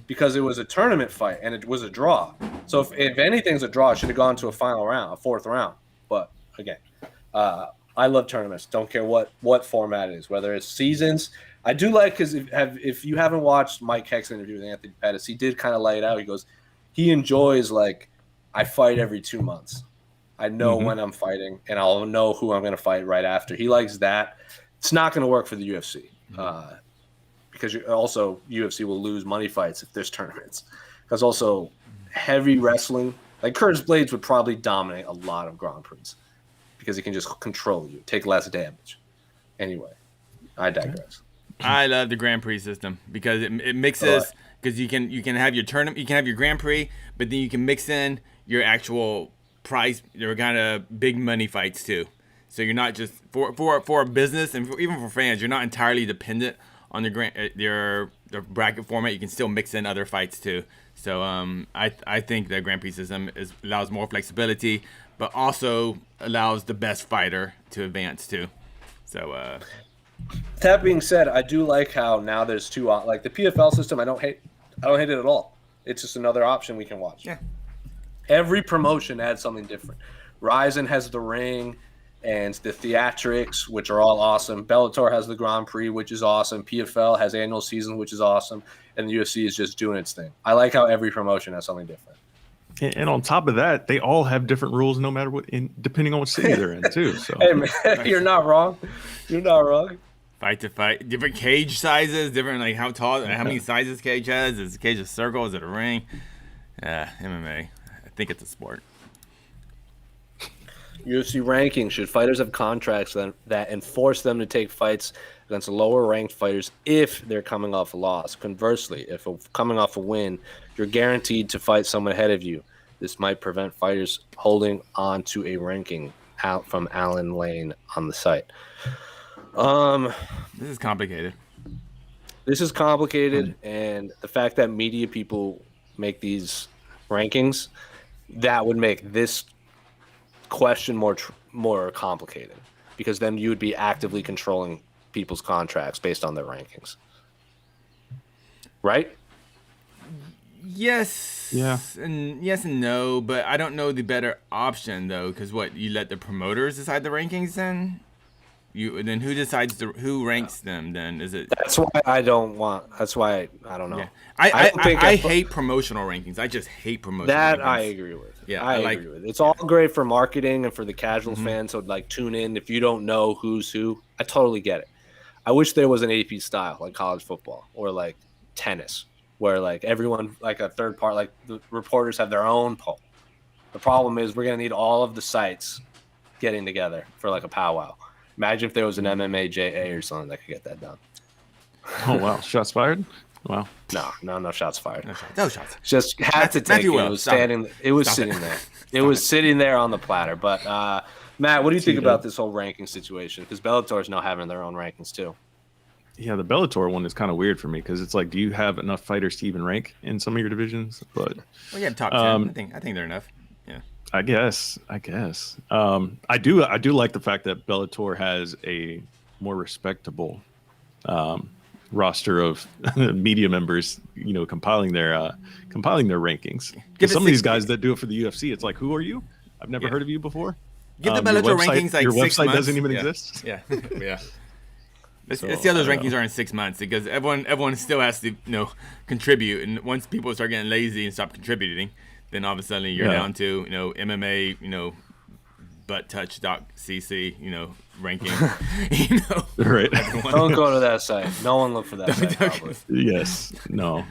because it was a tournament fight and it was a draw. So if anything's a draw, it should have gone to a final round, a 4th round. But again, I love tournaments. Don't care what format it is, whether it's seasons. I do like because if you haven't watched Mike Heck's interview with Anthony Pettis, he did kind of lay it out. He goes, he enjoys I fight every 2 months. I know when I'm fighting, and I'll know who I'm going to fight right after. He likes that. It's not going to work for the UFC because UFC will lose money fights if there's tournaments. Because also heavy wrestling, like Curtis Blaydes would probably dominate a lot of Grand Prix because he can just control you, take less damage. Anyway, I digress. I love the Grand Prix system because it mixes because you can have your tournament, you can have your Grand Prix, but then you can mix in your actual prize. There are kind of big money fights too, so you're not just for a business and even for fans. You're not entirely dependent on the bracket format. You can still mix in other fights too. So I think the Grand Prix system allows more flexibility, but also allows the best fighter to advance too. So. That being said, I do like how now there's two like the PFL system. I don't hate it at all. It's just another option we can watch. Yeah. Every promotion adds something different. Ryzen has the ring and the theatrics, which are all awesome. Bellator has the Grand Prix, which is awesome. PFL has annual season, which is awesome. And the UFC is just doing its thing. I like how every promotion has something different. And on top of that, they all have different rules no matter what, depending on what city they're in too. So hey man, you're not wrong. You're not wrong. Fight to fight, different cage sizes, different like how tall, how many sizes cage has. Is the cage a circle? Is it a ring? MMA. I think it's a sport. UFC ranking. Should fighters have contracts that enforce them to take fights against lower-ranked fighters if they're coming off a loss? Conversely, if coming off a win, you're guaranteed to fight someone ahead of you. This might prevent fighters holding on to a ranking. Out from Alan Lane on the site. This is complicated. And the fact that media people make these rankings, that would make this question more complicated, because then you would be actively controlling people's contracts based on their rankings, right? Yes. Yeah. And yes and no, but I don't know the better option though, because you let the promoters decide the rankings then? Then who decides who ranks them? Then is it? That's why I don't know. Yeah. I hate promotional rankings. I just hate promotional. That rankings. I agree with. Yeah, I agree with. It's all great for marketing and for the casual fans. So tune in if you don't know who's who. I totally get it. I wish there was an AP style like college football or like tennis, where like everyone like a third part, like the reporters have their own poll. The problem is we're gonna need all of the sites getting together for like a powwow. Imagine if there was an MMA JA or something that could get that done. Oh, wow. Shots fired? Wow. No shots fired. No shots. Just had to take it. It was standing. It was sitting there. It was sitting there on the platter. But, Matt, what do you think about this whole ranking situation? Because Bellator is now having their own rankings, too. Yeah, the Bellator one is kind of weird for me because it's like, do you have enough fighters to even rank in some of your divisions? But well, yeah, top 10. I think they're enough. Yeah. I guess. I do like the fact that Bellator has a more respectable roster of media members, compiling their rankings. Because some of these guys that do it for the UFC, it's like, who are you? I've never heard of you before. Give the Bellator rankings like your 6 website months. doesn't even exist. Yeah. Let's see how those rankings are in 6 months, because everyone still has to contribute, and once people start getting lazy and stop contributing, then all of a sudden you're down to MMA butt touch .cc ranking. Right. Don't go to that site. No one look for that site. Probably. Yes. No.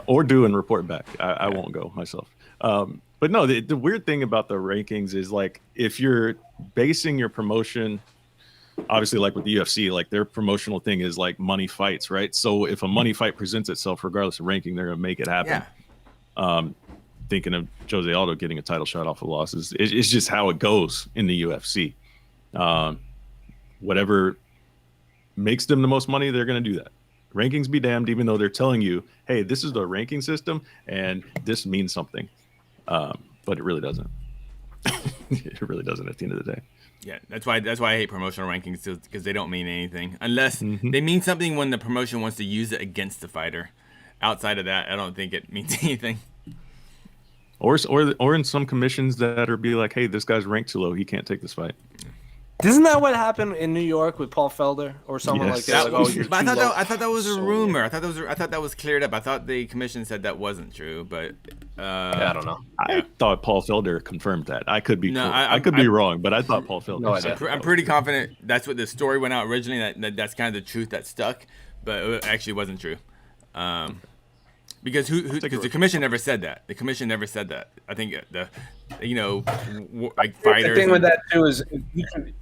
Or do and report back. I won't go myself. But no, the weird thing about the rankings is, like, if you're basing your promotion, obviously, like with the UFC, like their promotional thing is like money fights, right? So if a money fight presents itself, regardless of ranking, they're gonna make it happen. Yeah. Thinking of Jose Aldo getting a title shot off of losses, it's just how it goes in the UFC. Whatever makes them the most money, they're gonna do that. Rankings be damned, even though they're telling you, hey, this is the ranking system and this means something. But it really doesn't. It really doesn't at the end of the day. Yeah, that's why I hate promotional rankings, because they don't mean anything unless they mean something when the promotion wants to use it against the fighter. Outside of that, I don't think it means anything. Or in some commissions that are be like, hey, this guy's ranked too low, he can't take this fight. Isn't that what happened in New York with Paul Felder or someone like that? But I thought that was a rumor. I thought that was cleared up. I thought the commission said that wasn't true, but I don't know. I thought Paul Felder confirmed that. I could be I could be wrong, but I thought Paul Felder. No, I'm pretty confident that's what the story went out originally. That's kind of the truth that stuck, but it actually wasn't true. Because the commission never said that. The commission never said that. I think like fighters. The thing with that too is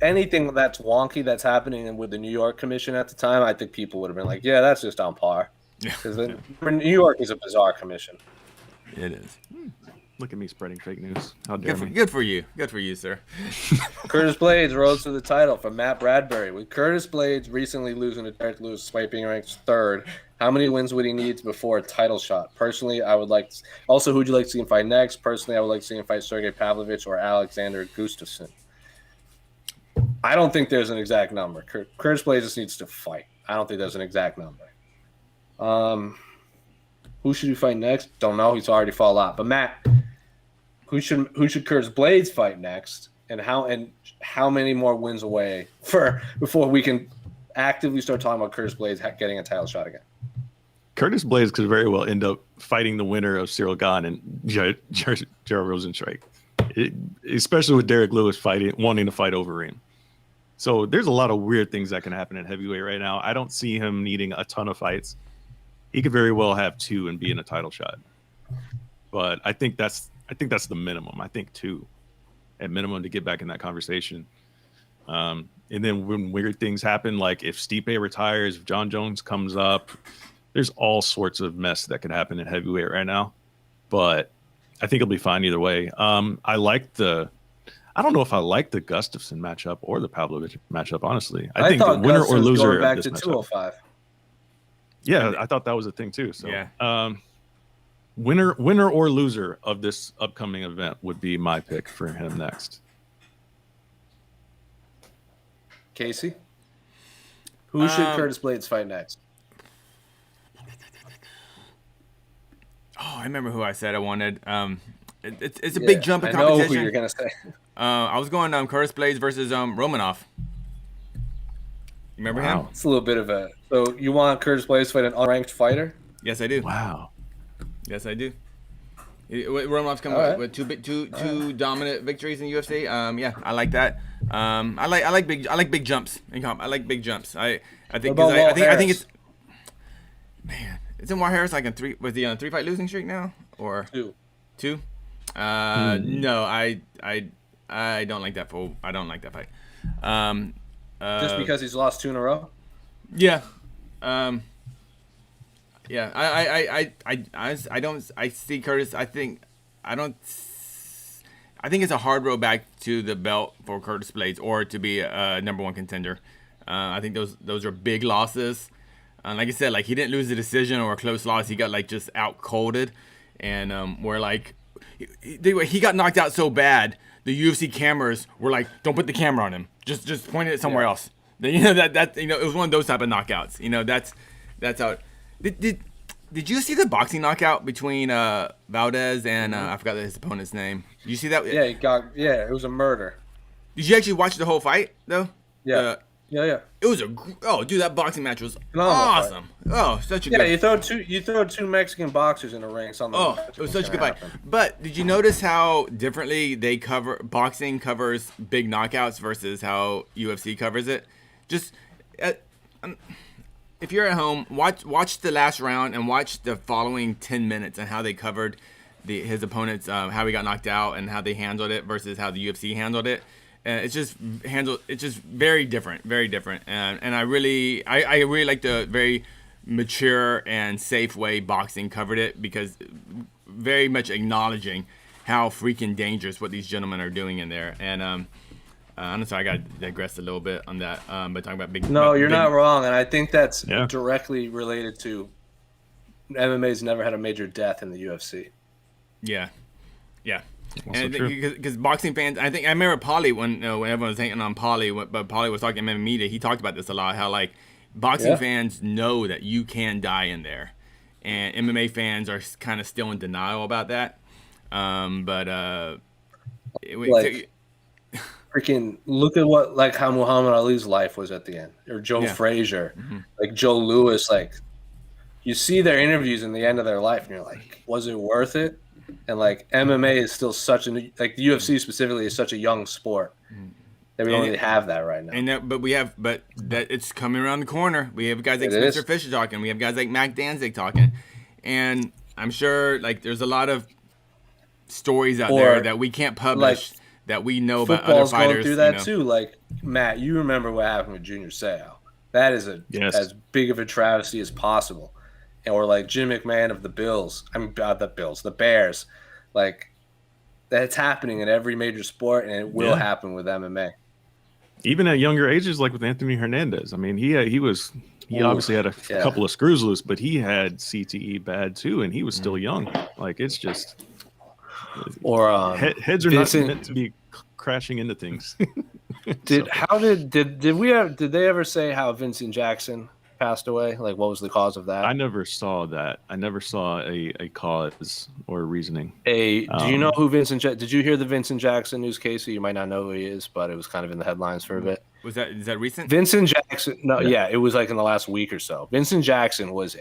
anything that's wonky that's happening with the New York commission at the time, I think people would have been like, yeah, that's just on par. Because New York is a bizarre commission. It is. Look at me spreading fake news. How dare me. Good for you. Good for you, sir. Curtis Blaydes rose to the title from Matt Bradbury. With Curtis Blaydes recently losing to Derrick Lewis, despite being ranked third, how many wins would he need before a title shot? Personally, I would like. Also, who'd you like to see him fight next? Personally, I would like to see him fight Sergey Pavlovich or Alexander Gustafsson. I don't think there's an exact number. Curtis Blaydes just needs to fight. I don't think there's an exact number. Who should he fight next? Don't know. He's already fought a lot. But Matt, who should Curtis Blaydes fight next? And how many more wins away before we can actively start talking about Curtis Blaydes getting a title shot again? Curtis Blaydes could very well end up fighting the winner of Ciryl Gane and Jairzinho Rozenstruik, especially with Derrick Lewis wanting to fight over him. So there's a lot of weird things that can happen at heavyweight right now. I don't see him needing a ton of fights. He could very well have 2 and be in a title shot. But I think that's the minimum. I think 2 at minimum to get back in that conversation. And then when weird things happen, like if Stipe retires, if John Jones comes up, there's all sorts of mess that could happen at heavyweight right now. But I think it'll be fine either way. I don't know if I like the Gustafsson matchup or the Pavlovich matchup, honestly. I think the winner or loser going back of this to 205. Yeah, I thought that was a thing too. So yeah. Winner or loser of this upcoming event would be my pick for him next. Casey? Who should Curtis Blaydes fight next? Oh, I remember who I said I wanted. It's a big jump in competition. I know competition. who you're going to say. I was going Curtis Blaydes versus Romanov. You remember him? It's a little bit of a... So you want Curtis Blaydes to fight an unranked fighter? Yes, I do. Wow. Yes, I do. Romanov's come with two dominant victories in UFC. Yeah, I like that. I like big jumps in comp. I like big jumps. I think it's isn't War Harris like a 3? Was he on a 3-fight losing streak now or 2? 2? No, I don't like that full. I don't like that fight. Just because he's lost 2 in a row? Yeah. Yeah, I see Curtis. I think it's a hard road back to the belt for Curtis Blaydes or to be a number 1 contender. I think those are big losses. Like I said, like he didn't lose a decision or a close loss. He got like just out colded, and where like he got knocked out so bad, the UFC cameras were like, "Don't put the camera on him. Just point it somewhere else." You know that it was one of those type of knockouts. You know that's how. Did you see the boxing knockout between Valdez and I forgot his opponent's name? Did you see that? Yeah, it was a murder. Did you actually watch the whole fight though? Yeah. Yeah. It was dude, that boxing match was Phenomenal awesome. Fight. Oh, such a good. Yeah, you throw two Mexican boxers in a ring. It was such a good fight. But did you notice how differently boxing covers big knockouts versus how UFC covers it? Just if you're at home, watch the last round and watch the following 10 minutes and how they covered his opponents, how he got knocked out and how they handled it versus how the UFC handled it. It's just very different, and I really like the very mature and safe way boxing covered it, because very much acknowledging how freaking dangerous what these gentlemen are doing in there. And I'm sorry, I got to digress a little bit on that, but talking about big. No, you're not wrong, and I think that's directly related to MMA's never had a major death in the UFC. Yeah. And because boxing fans, I remember Paulie when everyone was hating on Paulie, but Paulie was talking to MMA Media. He talked about this a lot. How like boxing fans know that you can die in there, and MMA fans are kind of still in denial about that. Freaking look at how Muhammad Ali's life was at the end, or Joe Frazier, like Joe Louis. Like you see their interviews in the end of their life, and you're like, was it worth it? And like MMA is still the UFC specifically is such a young sport that we don't really have that right now. But it's coming around the corner. We have guys like Spencer Fisher talking. We have guys like Mac Danzig talking, and I'm sure like there's a lot of stories out there that we can't publish that we know about other fighters. Football's going through that too. Like Matt, you remember what happened with Junior Seau? That is as big of a travesty as possible. Or like Jim McMahon of the the Bears. Like that's happening in every major sport, and it will happen with MMA. Even at younger ages, like with Anthony Hernandez. I mean, he obviously had a couple of screws loose, but he had CTE bad too, and he was still young. Like it's just, or heads are not meant to be crashing into things. Did they ever say how Vincent Jackson passed away? Like, what was the cause of that? I never saw that. I never saw a cause or reasoning. Do you know who did you hear the Vincent Jackson news, Casey? You might not know who he is, but it was kind of in the headlines for a bit. Is that recent? Vincent Jackson, it was like in the last week or so. Vincent Jackson was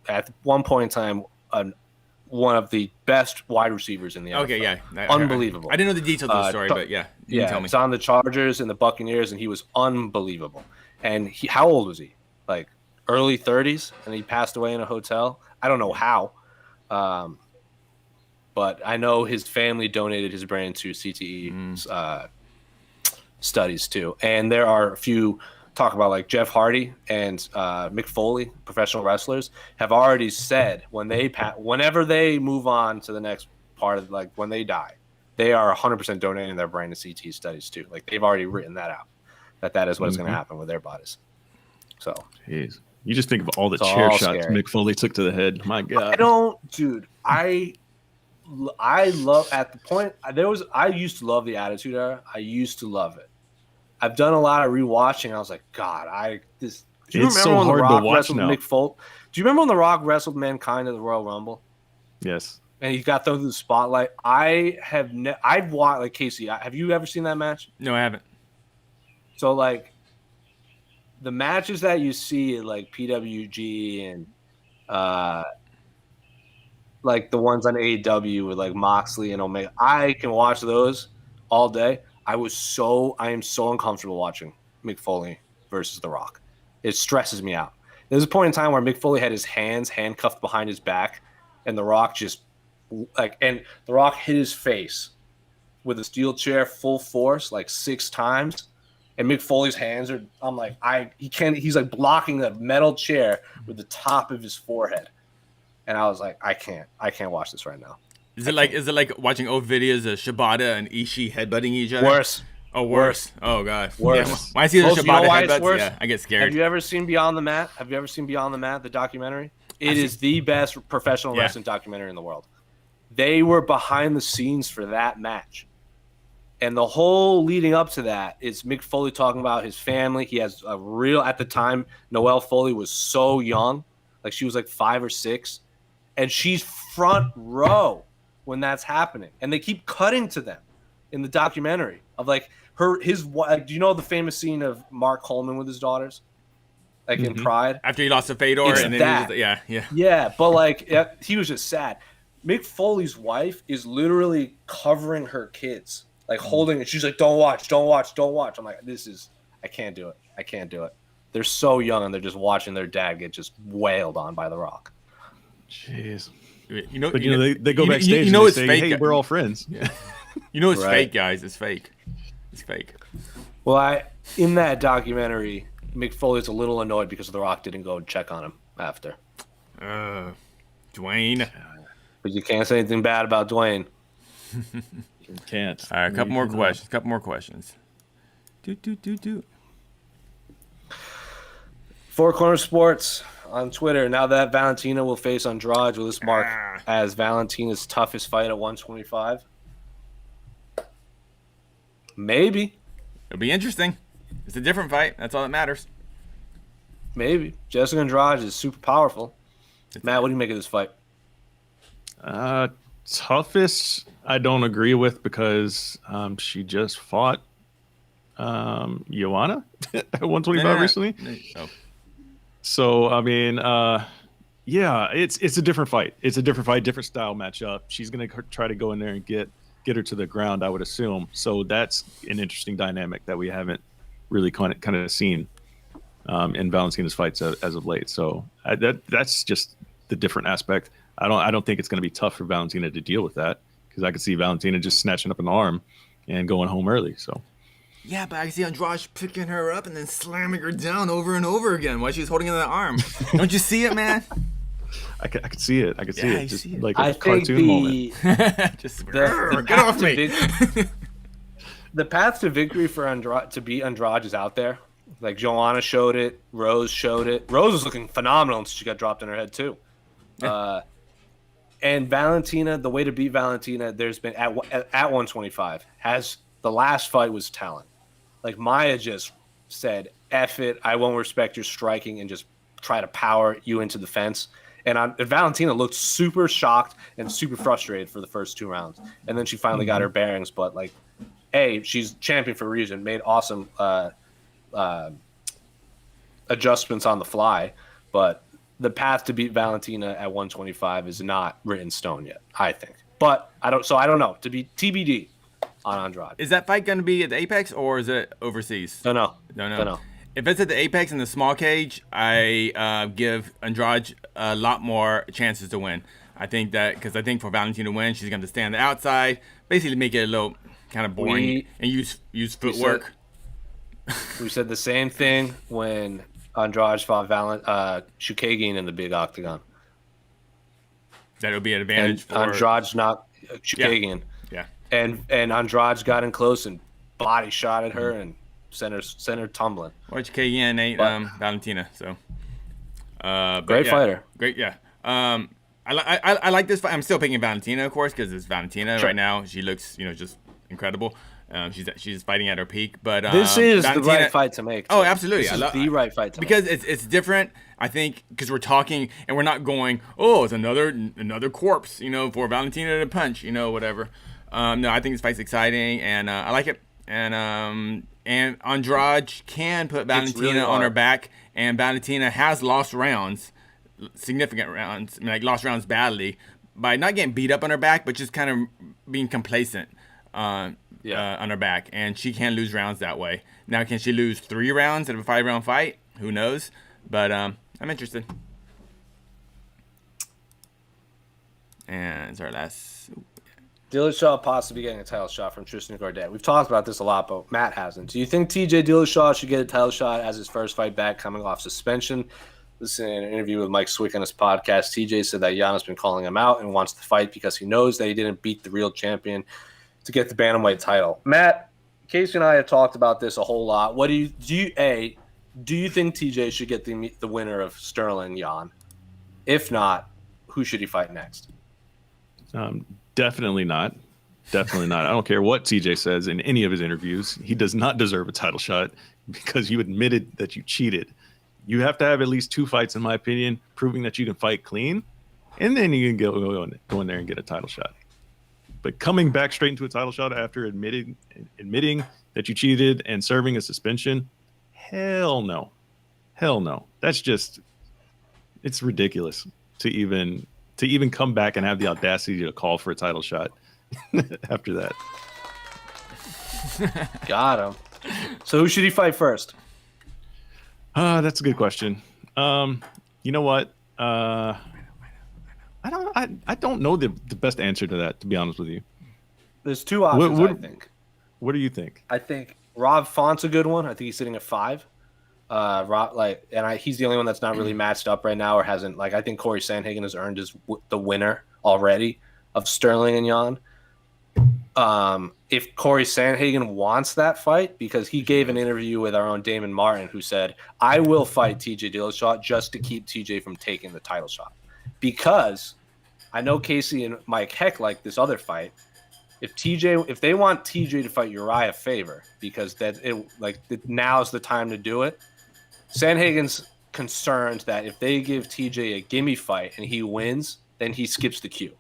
at one point in time, one of the best wide receivers in the NFL. Okay, yeah. Unbelievable. I didn't know the details of the story, but you can tell me. He's on the Chargers and the Buccaneers, and he was unbelievable. And how old was he? Like early 30s, and he passed away in a hotel. I don't know how, but I know his family donated his brain to CTE studies too. And there are a few talk about like Jeff Hardy and Mick Foley, professional wrestlers, have already said whenever they move on to the next part of like when they die, they are 100% donating their brain to CTE studies too. Like they've already written that out, that is what is going to happen with their bodies. So, jeez, you just think of all the chair shots Mick Foley took to the head. My God, I love at the point I used to love the Attitude Era. I used to love it. I've done a lot of rewatching. I was like, God, do you remember when The Rock wrestled Mick Foley? Do you remember when The Rock wrestled Mankind at the Royal Rumble? Yes. And he got thrown through the spotlight. I've watched, like, Casey, have you ever seen that match? No, I haven't. So like the matches that you see at like PWG and like the ones on AEW with like Moxley and Omega, I can watch those all day. I am so uncomfortable watching Mick Foley versus The Rock. It stresses me out. There's a point in time where Mick Foley had his hands handcuffed behind his back, and The Rock The Rock hit his face with a steel chair full force like 6 times. And Mick Foley's hands are, I'm like, he's like blocking the metal chair with the top of his forehead. And I was like, I can't watch this right now. Is it like watching old videos of Shibata and Ishii headbutting each other? Worse. Oh, worse. Oh, God. Worse. Yeah. When I see the Shibata headbutts, yeah, I get scared. Have you ever seen Beyond the Mat? The documentary? It is the best professional wrestling documentary in the world. They were behind the scenes for that match. And the whole leading up to that is Mick Foley talking about his family. He has a real, at the time, Noelle Foley was so young. Like she was like 5 or 6. And she's front row when that's happening. And they keep cutting to them in the documentary of like his do you know the famous scene of Mark Coleman with his daughters? Like in Pride? After he lost to Fedor. It's and then that. Yeah, but like he was just sad. Mick Foley's wife is literally covering her kids. Like holding it. She's like, don't watch. I'm like, I can't do it. They're so young and they're just watching their dad get just wailed on by The Rock. Jeez. You know, they go backstage and they say, fake. Hey, we're all friends. Yeah. You know it's fake, guys. It's fake. It's fake. Well, in that documentary, Mick Foley's a little annoyed because The Rock didn't go check on him after. Dwayne. But you can't say anything bad about Dwayne. You can't. All right, a couple more questions. Do. Four Corner Sports on Twitter. Now that Valentina will face Andrade, will this mark as Valentina's toughest fight at 125? Maybe. It'll be interesting. It's a different fight. That's all that matters. Maybe. Jessica Andrade is super powerful. Matt, what do you make of this fight? Toughest, I don't agree with because she just fought Joanna at 125 recently. Oh. So, I mean, yeah, it's a different fight. It's a different fight, different style matchup. She's going to try to go in there and get her to the ground, I would assume. So that's an interesting dynamic that we haven't really kind of seen in Valentina's fights as of late. So that's just the different aspect. I don't think it's going to be tough for Valentina to deal with that because I could see Valentina just snatching up an arm and going home early. So. Yeah, but I can see Andrade picking her up and then slamming her down over and over again while she's holding in the arm. Don't you see it, man? I could see it. I could see it. Just see it. like a cartoon moment. Just the get off me. The path to victory for Andrade to beat Andrade is out there. Like Joanna showed it, Rose showed it. Rose was looking phenomenal until she got dropped in her head too. Yeah. And Valentina, the way to beat Valentina, there's been at 125 has the last fight was talent. Like Maya just said, "F it, I won't respect your striking," and just try to power you into the fence. And Valentina looked super shocked and super frustrated for the first 2 rounds, and then she finally got her bearings. But like, she's champion for a reason. Made awesome adjustments on the fly, but the path to beat Valentina at 125 is not written in stone yet, I think. But I don't know. To be TBD on Andrade. Is that fight going to be at the Apex or is it overseas? Don't know. If it's at the Apex in the small cage, I give Andrade a lot more chances to win. I think that because I think for Valentina to win, she's going to stay on the outside, basically make it a little kind of boring and use footwork. We said the same thing when Andrade fought Shevchenko in the big octagon. That would be an advantage for Andrade knocked Shevchenko. Yeah. And Andrade got in close and body shot at her and sent her tumbling. Or Shevchenko ain't Valentina. So great fighter. Great, yeah. I like this fight. I'm still picking Valentina, of course, because it's Valentina right now. She looks, just incredible. She's fighting at her peak, but this is Valentina, the right fight to make. Oh, absolutely, this is the right fight to because make. it's different. I think because we're talking and we're not going, oh, it's another corpse, for Valentina to punch, whatever. No, I think this fight's exciting and I like it. And Andrade can put Valentina really on her back, and Valentina has lost rounds, significant rounds, lost rounds badly by not getting beat up on her back, but just kind of being complacent. On her back, and she can lose rounds that way. Now, can she lose 3 rounds out of a 5-round fight? Who knows? But I'm interested. And it's our last. Dillashaw possibly getting a title shot from Tristan Gordet. We've talked about this a lot, but Matt hasn't. Do you think TJ Dillashaw should get a title shot as his first fight back coming off suspension? Listen, in an interview with Mike Swick on his podcast, TJ said that Yanna's been calling him out and wants to fight because he knows that he didn't beat the real champion to get the bantamweight title. Matt, Casey and I have talked about this a whole lot. What do you think TJ should get the winner of Sterling Yan? If not, who should he fight next? Definitely not. Definitely not. I don't care what TJ says in any of his interviews. He does not deserve a title shot because you admitted that you cheated. You have to have at least 2 fights, in my opinion, proving that you can fight clean, and then you can go in there and get a title shot. But coming back straight into a title shot after admitting that you cheated and serving a suspension, hell no. Hell no. That's just, it's ridiculous to even come back and have the audacity to call for a title shot after that. Got him. So who should he fight first? That's a good question. You know what? I don't know the best answer to that, to be honest with you. There's 2 options, I think. What do you think? I think Rob Font's a good one. I think he's sitting at 5. He's the only one that's not really matched up right now or hasn't. I think Corey Sandhagen has earned the winner already of Sterling and Jan. If Corey Sandhagen wants that fight, because he gave an interview with our own Damon Martin, who said, I will fight TJ Dillashaw just to keep TJ from taking the title shot. Because I know Casey and Mike Heck like this other fight. If they want TJ to fight Uriah Faber, because now's the time to do it, Sandhagen's concerned that if they give TJ a gimme fight and he wins, then he skips the queue.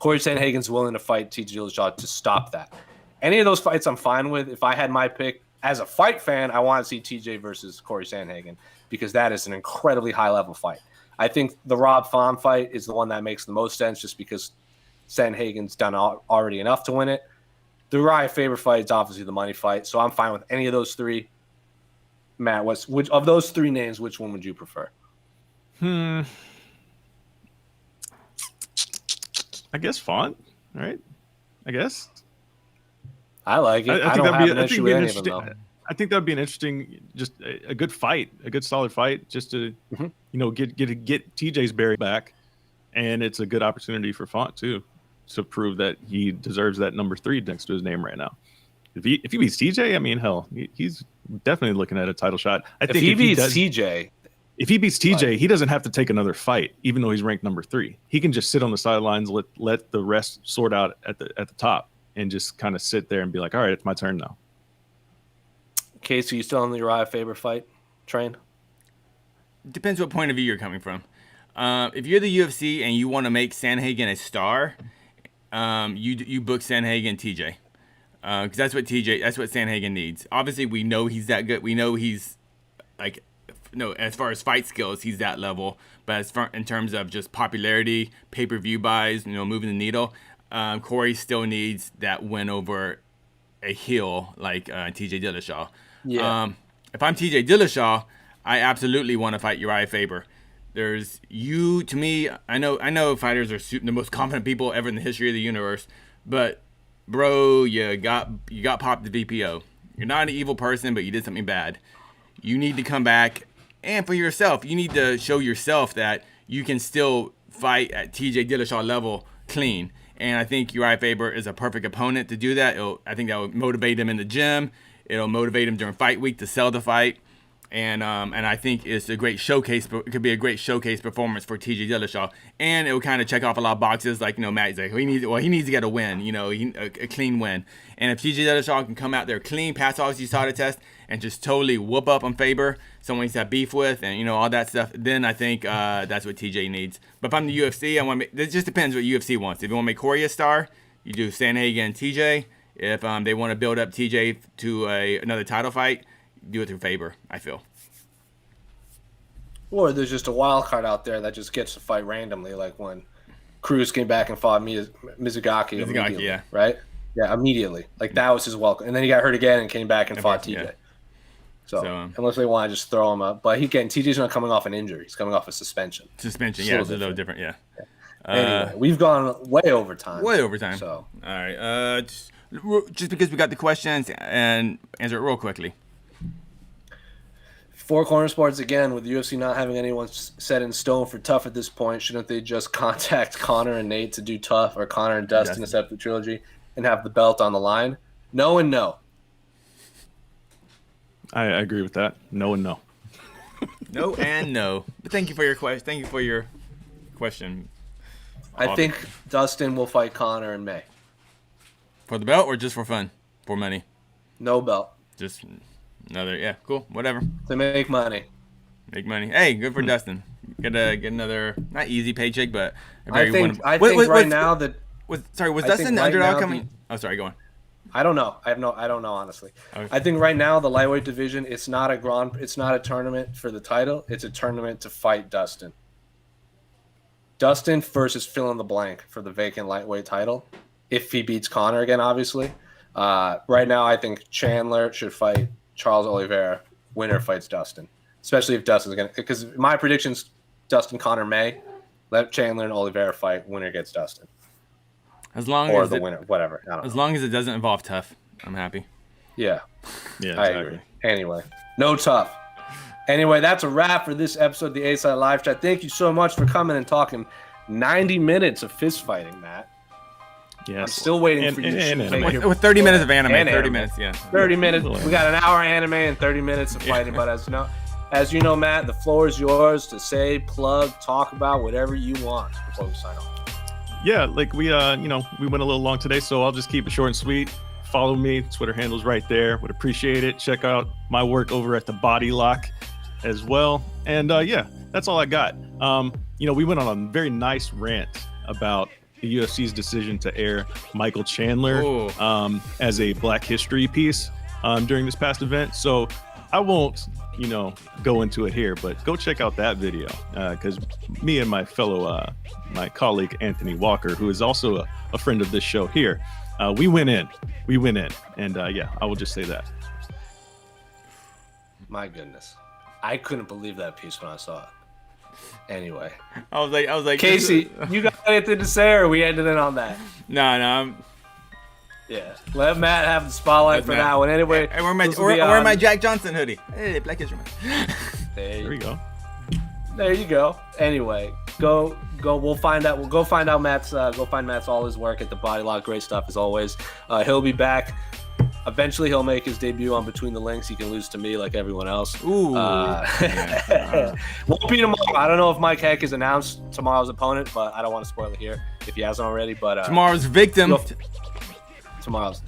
Corey Sandhagen's willing to fight TJ Dillashaw to stop that. Any of those fights I'm fine with. If I had my pick, as a fight fan, I want to see TJ versus Corey Sandhagen because that is an incredibly high-level fight. I think the Rob Font fight is the one that makes the most sense just because Sandhagen's done already enough to win it. The Uriah Faber fight is obviously the money fight, so I'm fine with any of those 3. Matt, which of those 3 names, which one would you prefer? I guess Font, right? I guess. I like it. I don't have an issue with any of them, though. I think that would be an interesting, just a good fight, a good solid fight, just to get TJ's Barry back, and it's a good opportunity for Font too to prove that he deserves that number 3 next to his name right now. If he beats TJ, I mean, hell, he's definitely looking at a title shot. If he beats TJ, he doesn't have to take another fight, even though he's ranked number 3. He can just sit on the sidelines, let the rest sort out at the top, and just kind of sit there and be like, all right, it's my turn now. Okay, so you still on the Uriah Faber fight train? Depends what point of view you're coming from. If you're the UFC and you want to make Sandhagen a star, you book Sandhagen TJ. Because that's what Sandhagen needs. Obviously, we know he's that good. We know he's as far as fight skills, he's that level. But in terms of just popularity, pay-per-view buys, moving the needle, Corey still needs that win over a heel like TJ Dillashaw. Yeah. If I'm TJ Dillashaw, I absolutely want to fight Uriah Faber. To me, I know fighters are the most confident people ever in the history of the universe, but bro, you got popped the VPO. You're not an evil person, but you did something bad. You need to come back, and for yourself, you need to show yourself that you can still fight at TJ Dillashaw level clean. And I think Uriah Faber is a perfect opponent to do that. I think that will motivate him in the gym. It'll motivate him during fight week to sell the fight. And I think it's a great showcase. It could be a great showcase performance for TJ Dillashaw, and it will kind of check off a lot of boxes. Like Matt's like, he needs to get a win. A clean win. And if TJ Dillashaw can come out there clean, pass all his USADA test, and just totally whoop up on Faber, someone he's had beef with, and all that stuff, then I think that's what TJ needs. But if I'm the UFC, it just depends what UFC wants. If you want to make Corey a star, you do Sandhagen and TJ. If they want to build up TJ to another title fight, do it through Faber, I feel. Or there's just a wild card out there that just gets to fight randomly, like when Cruz came back and fought Mizugaki immediately, yeah. Right? Yeah, immediately. Like, that was his welcome. And then he got hurt again and came back and fought TJ. Yeah. So unless they want to just throw him up. But TJ's not coming off an injury. He's coming off a suspension. Suspension, yeah, it's a little different, yeah. Anyway, we've gone way over time. So. All right. Just because we got the questions, and answer it real quickly. Four Corner Sports, again, with the UFC not having anyone set in stone for TUF at this point, shouldn't they just contact Connor and Nate to do TUF, or Connor and Dustin to set up the trilogy and have the belt on the line? No and no. I agree with that. No and no. No and no. But thank you for your question. I think Dustin will fight Conor in May. For the belt or just for fun? For money? No belt. Just another, cool, whatever. To make money. Make money. Hey, good for Dustin. Get another, not easy paycheck, but a I very think right now that was Dustin the underdog coming? Sorry, go on. I don't know. I don't know honestly. Okay. I think right now the lightweight division, it's not a tournament for the title. It's a tournament to fight Dustin. Dustin versus fill in the blank for the vacant lightweight title. If he beats Conor again, obviously. Right now, I think Chandler should fight Charles Oliveira. Winner fights Dustin, especially if Dustin's gonna. Because my predictions, Dustin Conor May. Let Chandler and Oliveira fight. Winner gets Dustin. Winner, whatever. I don't know. As long as it doesn't involve tough, I'm happy. Yeah. Yeah, I exactly. agree. Anyway, no tough. Anyway, that's a wrap for this episode of the A-Side Live Chat. Thank you so much for coming and talking 90 minutes of fist fighting, Matt. Yes. I'm still waiting for you to shoot with 30 minutes of anime. 30 anime. minutes, yeah. 30 minutes. We got an hour of anime and 30 minutes of fighting. But as you know, Matt, the floor is yours to say, plug, talk about whatever you want before we sign off. Yeah, like we went a little long today, so I'll just keep it short and sweet. Follow me, Twitter handle's right there. Would appreciate it. Check out my work over at the Body Lock as well. And that's all I got. We went on a very nice rant about the UFC's decision to air Michael Chandler as a Black History piece during this past event. So I won't, go into it here, but go check out that video because me and my fellow, my colleague Anthony Walker, who is also a friend of this show here, we went in, and I will just say that. My goodness, I couldn't believe that piece when I saw it. Anyway, I was like, Casey, you got anything to say, or are we ended in on that? No. Yeah, let Matt have the spotlight for that one. Anyway, I wear my Jack Johnson hoodie. Hey, Black History Month. There we go. There you go. Anyway, go. We'll find out. We'll go find out Matt's. Go find Matt's all his work at the Body Lock. Great stuff as always. He'll be back. Eventually, he'll make his debut on Between the Links. He can lose to me like everyone else. Ooh. Won't be tomorrow. I don't know if Mike Heck has announced tomorrow's opponent, but I don't want to spoil it here if he hasn't already. But tomorrow's victim. Tomorrow's,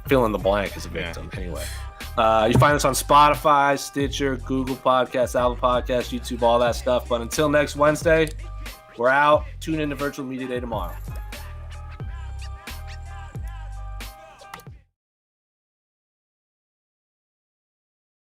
fill in the blank is a victim. Anyway, you find us on Spotify, Stitcher, Google Podcasts, Apple Podcasts, YouTube, all that stuff. But until next Wednesday, we're out. Tune in to Virtual Media Day tomorrow.